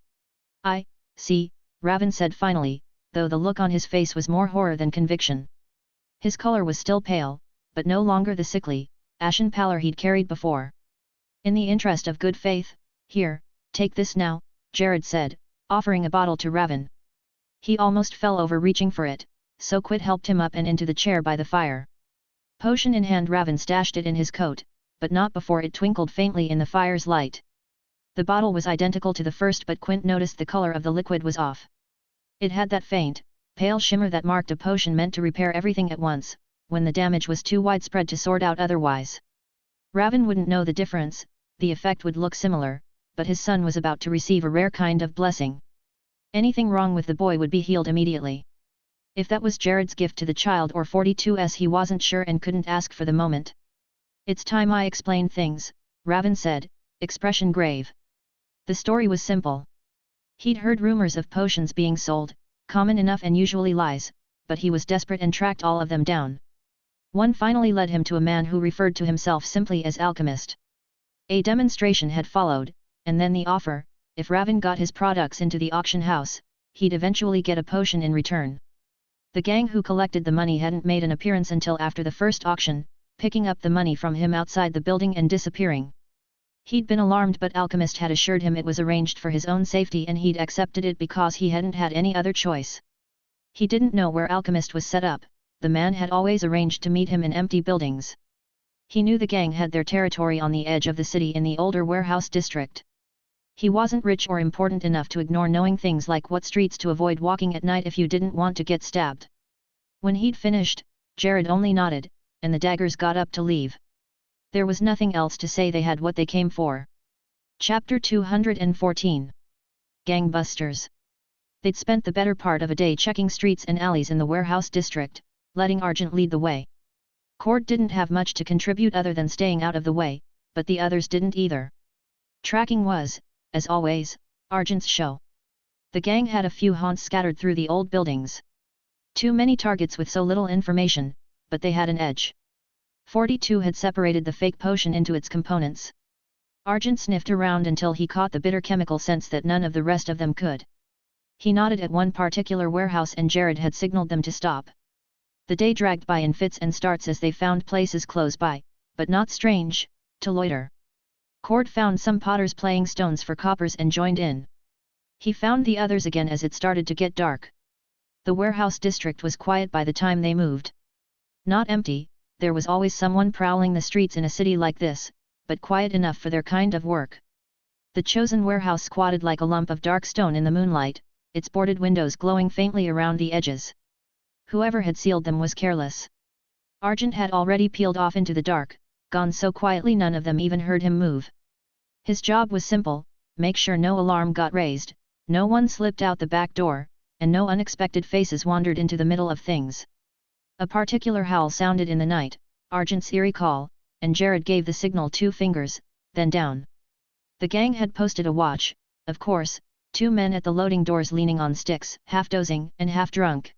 I see, Raven said finally, though the look on his face was more horror than conviction. His color was still pale, but no longer the sickly, ashen pallor he'd carried before. In the interest of good faith, here, take this now, Jared said, offering a bottle to Raven. He almost fell over reaching for it, so Quint helped him up and into the chair by the fire. Potion in hand, Raven stashed it in his coat, but not before it twinkled faintly in the fire's light. The bottle was identical to the first, but Quint noticed the color of the liquid was off. It had that faint, pale shimmer that marked a potion meant to repair everything at once, when the damage was too widespread to sort out otherwise. Raven wouldn't know the difference, the effect would look similar, but his son was about to receive a rare kind of blessing. Anything wrong with the boy would be healed immediately. If that was Jared's gift to the child or 42's, he wasn't sure and couldn't ask for the moment. It's time I explain things, Raven said, expression grave. The story was simple. He'd heard rumors of potions being sold, common enough and usually lies, but he was desperate and tracked all of them down. One finally led him to a man who referred to himself simply as alchemist. A demonstration had followed, and then the offer: if Raven got his products into the auction house, he'd eventually get a potion in return. The gang who collected the money hadn't made an appearance until after the first auction, picking up the money from him outside the building and disappearing. He'd been alarmed, but Alchemist had assured him it was arranged for his own safety and he'd accepted it because he hadn't had any other choice. He didn't know where Alchemist was set up, the man had always arranged to meet him in empty buildings. He knew the gang had their territory on the edge of the city in the older warehouse district. He wasn't rich or important enough to ignore knowing things like what streets to avoid walking at night if you didn't want to get stabbed. When he'd finished, Jared only nodded, and the daggers got up to leave. There was nothing else to say, they had what they came for. Chapter 214. Gangbusters. They'd spent the better part of a day checking streets and alleys in the warehouse district, letting Argent lead the way. Cord didn't have much to contribute other than staying out of the way, but the others didn't either. Tracking was, as always, Argent's show. The gang had a few haunts scattered through the old buildings. Too many targets with so little information, but they had an edge. 42 had separated the fake potion into its components. Argent sniffed around until he caught the bitter chemical scents that none of the rest of them could. He nodded at one particular warehouse and Jared had signaled them to stop. The day dragged by in fits and starts as they found places close by, but not strange, to loiter. Cord found some potters playing stones for coppers and joined in. He found the others again as it started to get dark. The warehouse district was quiet by the time they moved. Not empty, there was always someone prowling the streets in a city like this, but quiet enough for their kind of work. The chosen warehouse squatted like a lump of dark stone in the moonlight, its boarded windows glowing faintly around the edges. Whoever had sealed them was careless. Argent had already peeled off into the dark, gone so quietly none of them even heard him move. His job was simple: make sure no alarm got raised, no one slipped out the back door, and no unexpected faces wandered into the middle of things. A particular howl sounded in the night, Argent's eerie call, and Jared gave the signal 2 fingers, then down. The gang had posted a watch, of course, 2 men at the loading doors leaning on sticks, half dozing and half drunk.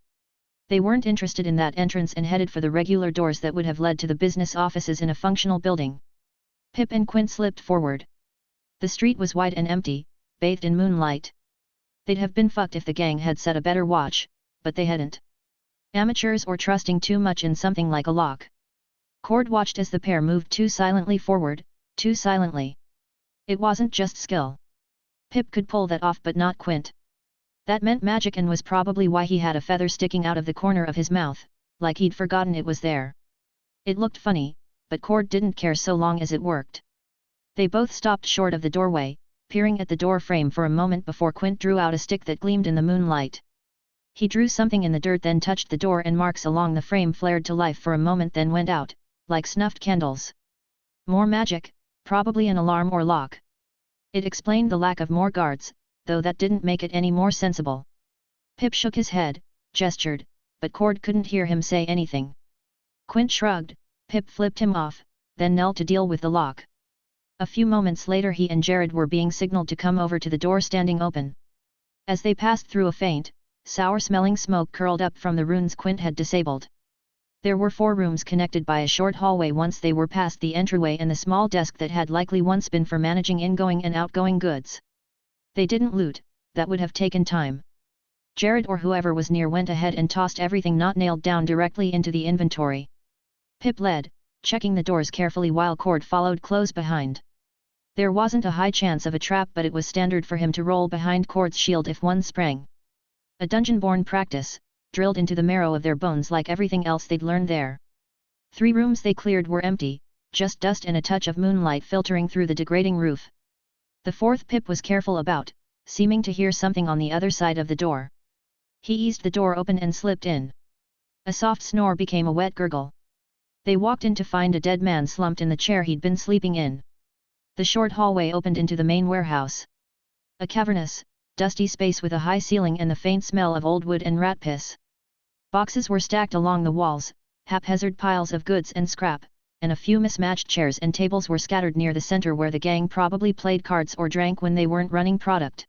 They weren't interested in that entrance and headed for the regular doors that would have led to the business offices in a functional building. Pip and Quint slipped forward. The street was wide and empty, bathed in moonlight. They'd have been fucked if the gang had set a better watch, but they hadn't. Amateurs or trusting too much in something like a lock. Cord watched as the pair moved too silently forward, too silently. It wasn't just skill. Pip could pull that off but not Quint. That meant magic and was probably why he had a feather sticking out of the corner of his mouth, like he'd forgotten it was there. It looked funny, but Cord didn't care so long as it worked. They both stopped short of the doorway, peering at the door frame for a moment before Quint drew out a stick that gleamed in the moonlight. He drew something in the dirt, then touched the door, and marks along the frame flared to life for a moment, then went out, like snuffed candles. More magic, probably an alarm or lock. It explained the lack of more guards, though that didn't make it any more sensible. Pip shook his head, gestured, but Cord couldn't hear him say anything. Quint shrugged, Pip flipped him off, then knelt to deal with the lock. A few moments later he and Jared were being signaled to come over to the door standing open. As they passed through, a faint, sour-smelling smoke curled up from the runes Quint had disabled. There were 4 rooms connected by a short hallway once they were past the entryway and the small desk that had likely once been for managing ingoing and outgoing goods. They didn't loot, that would have taken time. Jared or whoever was near went ahead and tossed everything not nailed down directly into the inventory. Pip led, checking the doors carefully while Cord followed close behind. There wasn't a high chance of a trap, but it was standard for him to roll behind Cord's shield if one sprang. A dungeon-born practice, drilled into the marrow of their bones like everything else they'd learned there. 3 rooms they cleared were empty, just dust and a touch of moonlight filtering through the degrading roof. The 4th Pip was careful about, seeming to hear something on the other side of the door. He eased the door open and slipped in. A soft snore became a wet gurgle. They walked in to find a dead man slumped in the chair he'd been sleeping in. The short hallway opened into the main warehouse. A cavernous, dusty space with a high ceiling and the faint smell of old wood and rat piss. Boxes were stacked along the walls, haphazard piles of goods and scrap, and a few mismatched chairs and tables were scattered near the center where the gang probably played cards or drank when they weren't running product.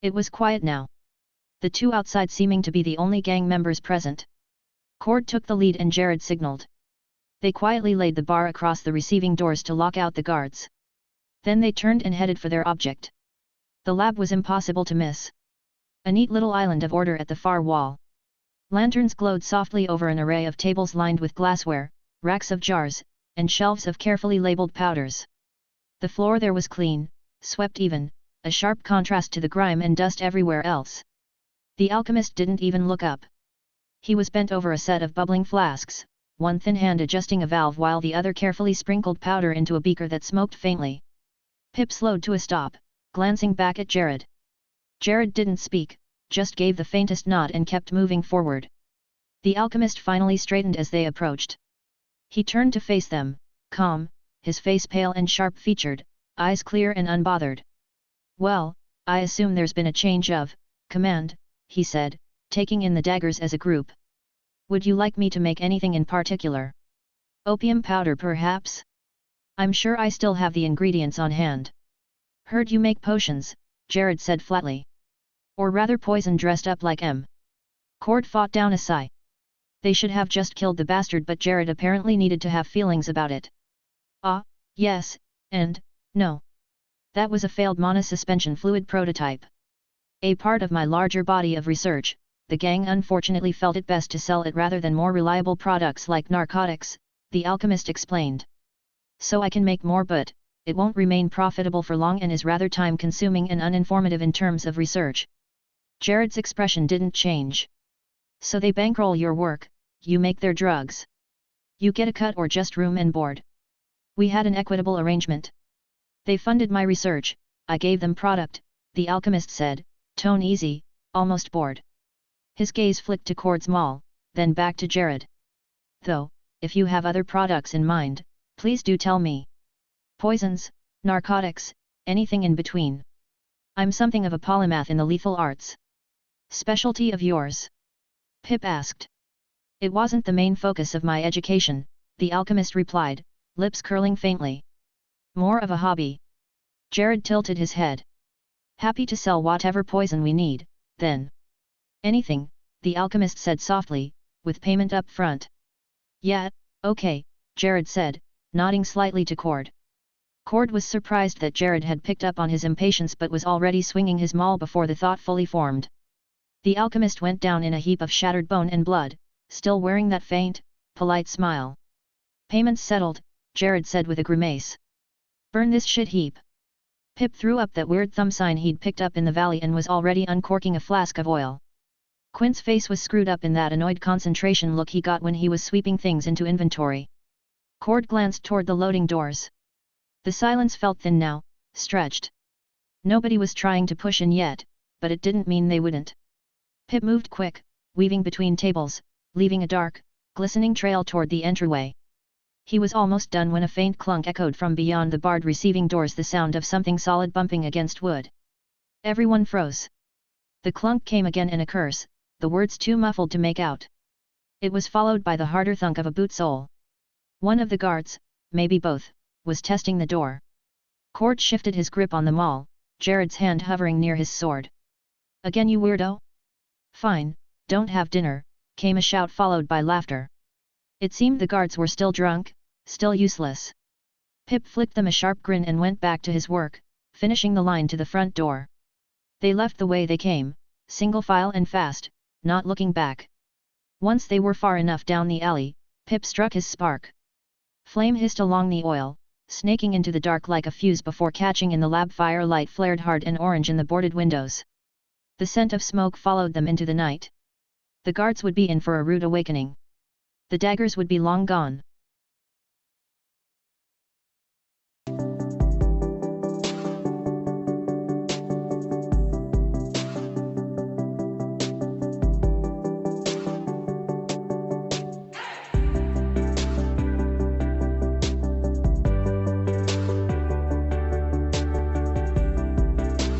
It was quiet now. The 2 outside seeming to be the only gang members present. Cord took the lead and Jared signaled. They quietly laid the bar across the receiving doors to lock out the guards. Then they turned and headed for their object. The lab was impossible to miss. A neat little island of order at the far wall. Lanterns glowed softly over an array of tables lined with glassware, racks of jars, and shelves of carefully labeled powders. The floor there was clean, swept even, a sharp contrast to the grime and dust everywhere else. The alchemist didn't even look up. He was bent over a set of bubbling flasks, one thin hand adjusting a valve while the other carefully sprinkled powder into a beaker that smoked faintly. Pip slowed to a stop, glancing back at Jared. Jared didn't speak, just gave the faintest nod and kept moving forward. The alchemist finally straightened as they approached. He turned to face them, calm, his face pale and sharp-featured, eyes clear and unbothered. "Well, I assume there's been a change of command," he said, taking in the daggers as a group. "Would you like me to make anything in particular? Opium powder perhaps? I'm sure I still have the ingredients on hand." "Heard you make potions," Jared said flatly. "Or rather poison dressed up like M." Cord fought down a sigh. They should have just killed the bastard, but Jared apparently needed to have feelings about it. "Ah, yes, and no. That was a failed monosuspension fluid prototype. A part of my larger body of research, the gang unfortunately felt it best to sell it rather than more reliable products like narcotics, the alchemist explained. So I can make more, but it won't remain profitable for long and is rather time-consuming and uninformative in terms of research. Jared's expression didn't change. So they bankroll your work, you make their drugs. You get a cut or just room and board. We had an equitable arrangement. They funded my research, I gave them product, the alchemist said, tone easy, almost bored. His gaze flicked to Cord's mall, then back to Jared. Though, if you have other products in mind, please do tell me. Poisons, narcotics, anything in between. I'm something of a polymath in the lethal arts. Specialty of yours? Pip asked. It wasn't the main focus of my education, the alchemist replied, lips curling faintly. More of a hobby. Jared tilted his head. Happy to sell whatever poison we need, then. Anything, the alchemist said softly, with payment up front. Yeah, okay, Jared said, nodding slightly to Cord. Cord was surprised that Jared had picked up on his impatience but was already swinging his maul before the thought fully formed. The alchemist went down in a heap of shattered bone and blood, still wearing that faint, polite smile. Payments settled, Jared said with a grimace. Burn this shit heap. Pip threw up that weird thumb sign he'd picked up in the valley and was already uncorking a flask of oil. Quint's face was screwed up in that annoyed concentration look he got when he was sweeping things into inventory. Cord glanced toward the loading doors. The silence felt thin now, stretched. Nobody was trying to push in yet, but it didn't mean they wouldn't. Pip moved quick, weaving between tables, leaving a dark, glistening trail toward the entryway. He was almost done when a faint clunk echoed from beyond the barred receiving doors, the sound of something solid bumping against wood. Everyone froze. The clunk came again in a curse, the words too muffled to make out. It was followed by the harder thunk of a boot sole. One of the guards, maybe both, was testing the door. Cord shifted his grip on the maul, Jared's hand hovering near his sword. Again, you weirdo? Fine, don't have dinner, came a shout followed by laughter. It seemed the guards were still drunk, still useless. Pip flicked them a sharp grin and went back to his work, finishing the line to the front door. They left the way they came, single file and fast, not looking back. Once they were far enough down the alley, Pip struck his spark. Flame hissed along the oil, snaking into the dark like a fuse before catching in the lab. Firelight flared hard and orange in the boarded windows. The scent of smoke followed them into the night. The guards would be in for a rude awakening. The daggers would be long gone.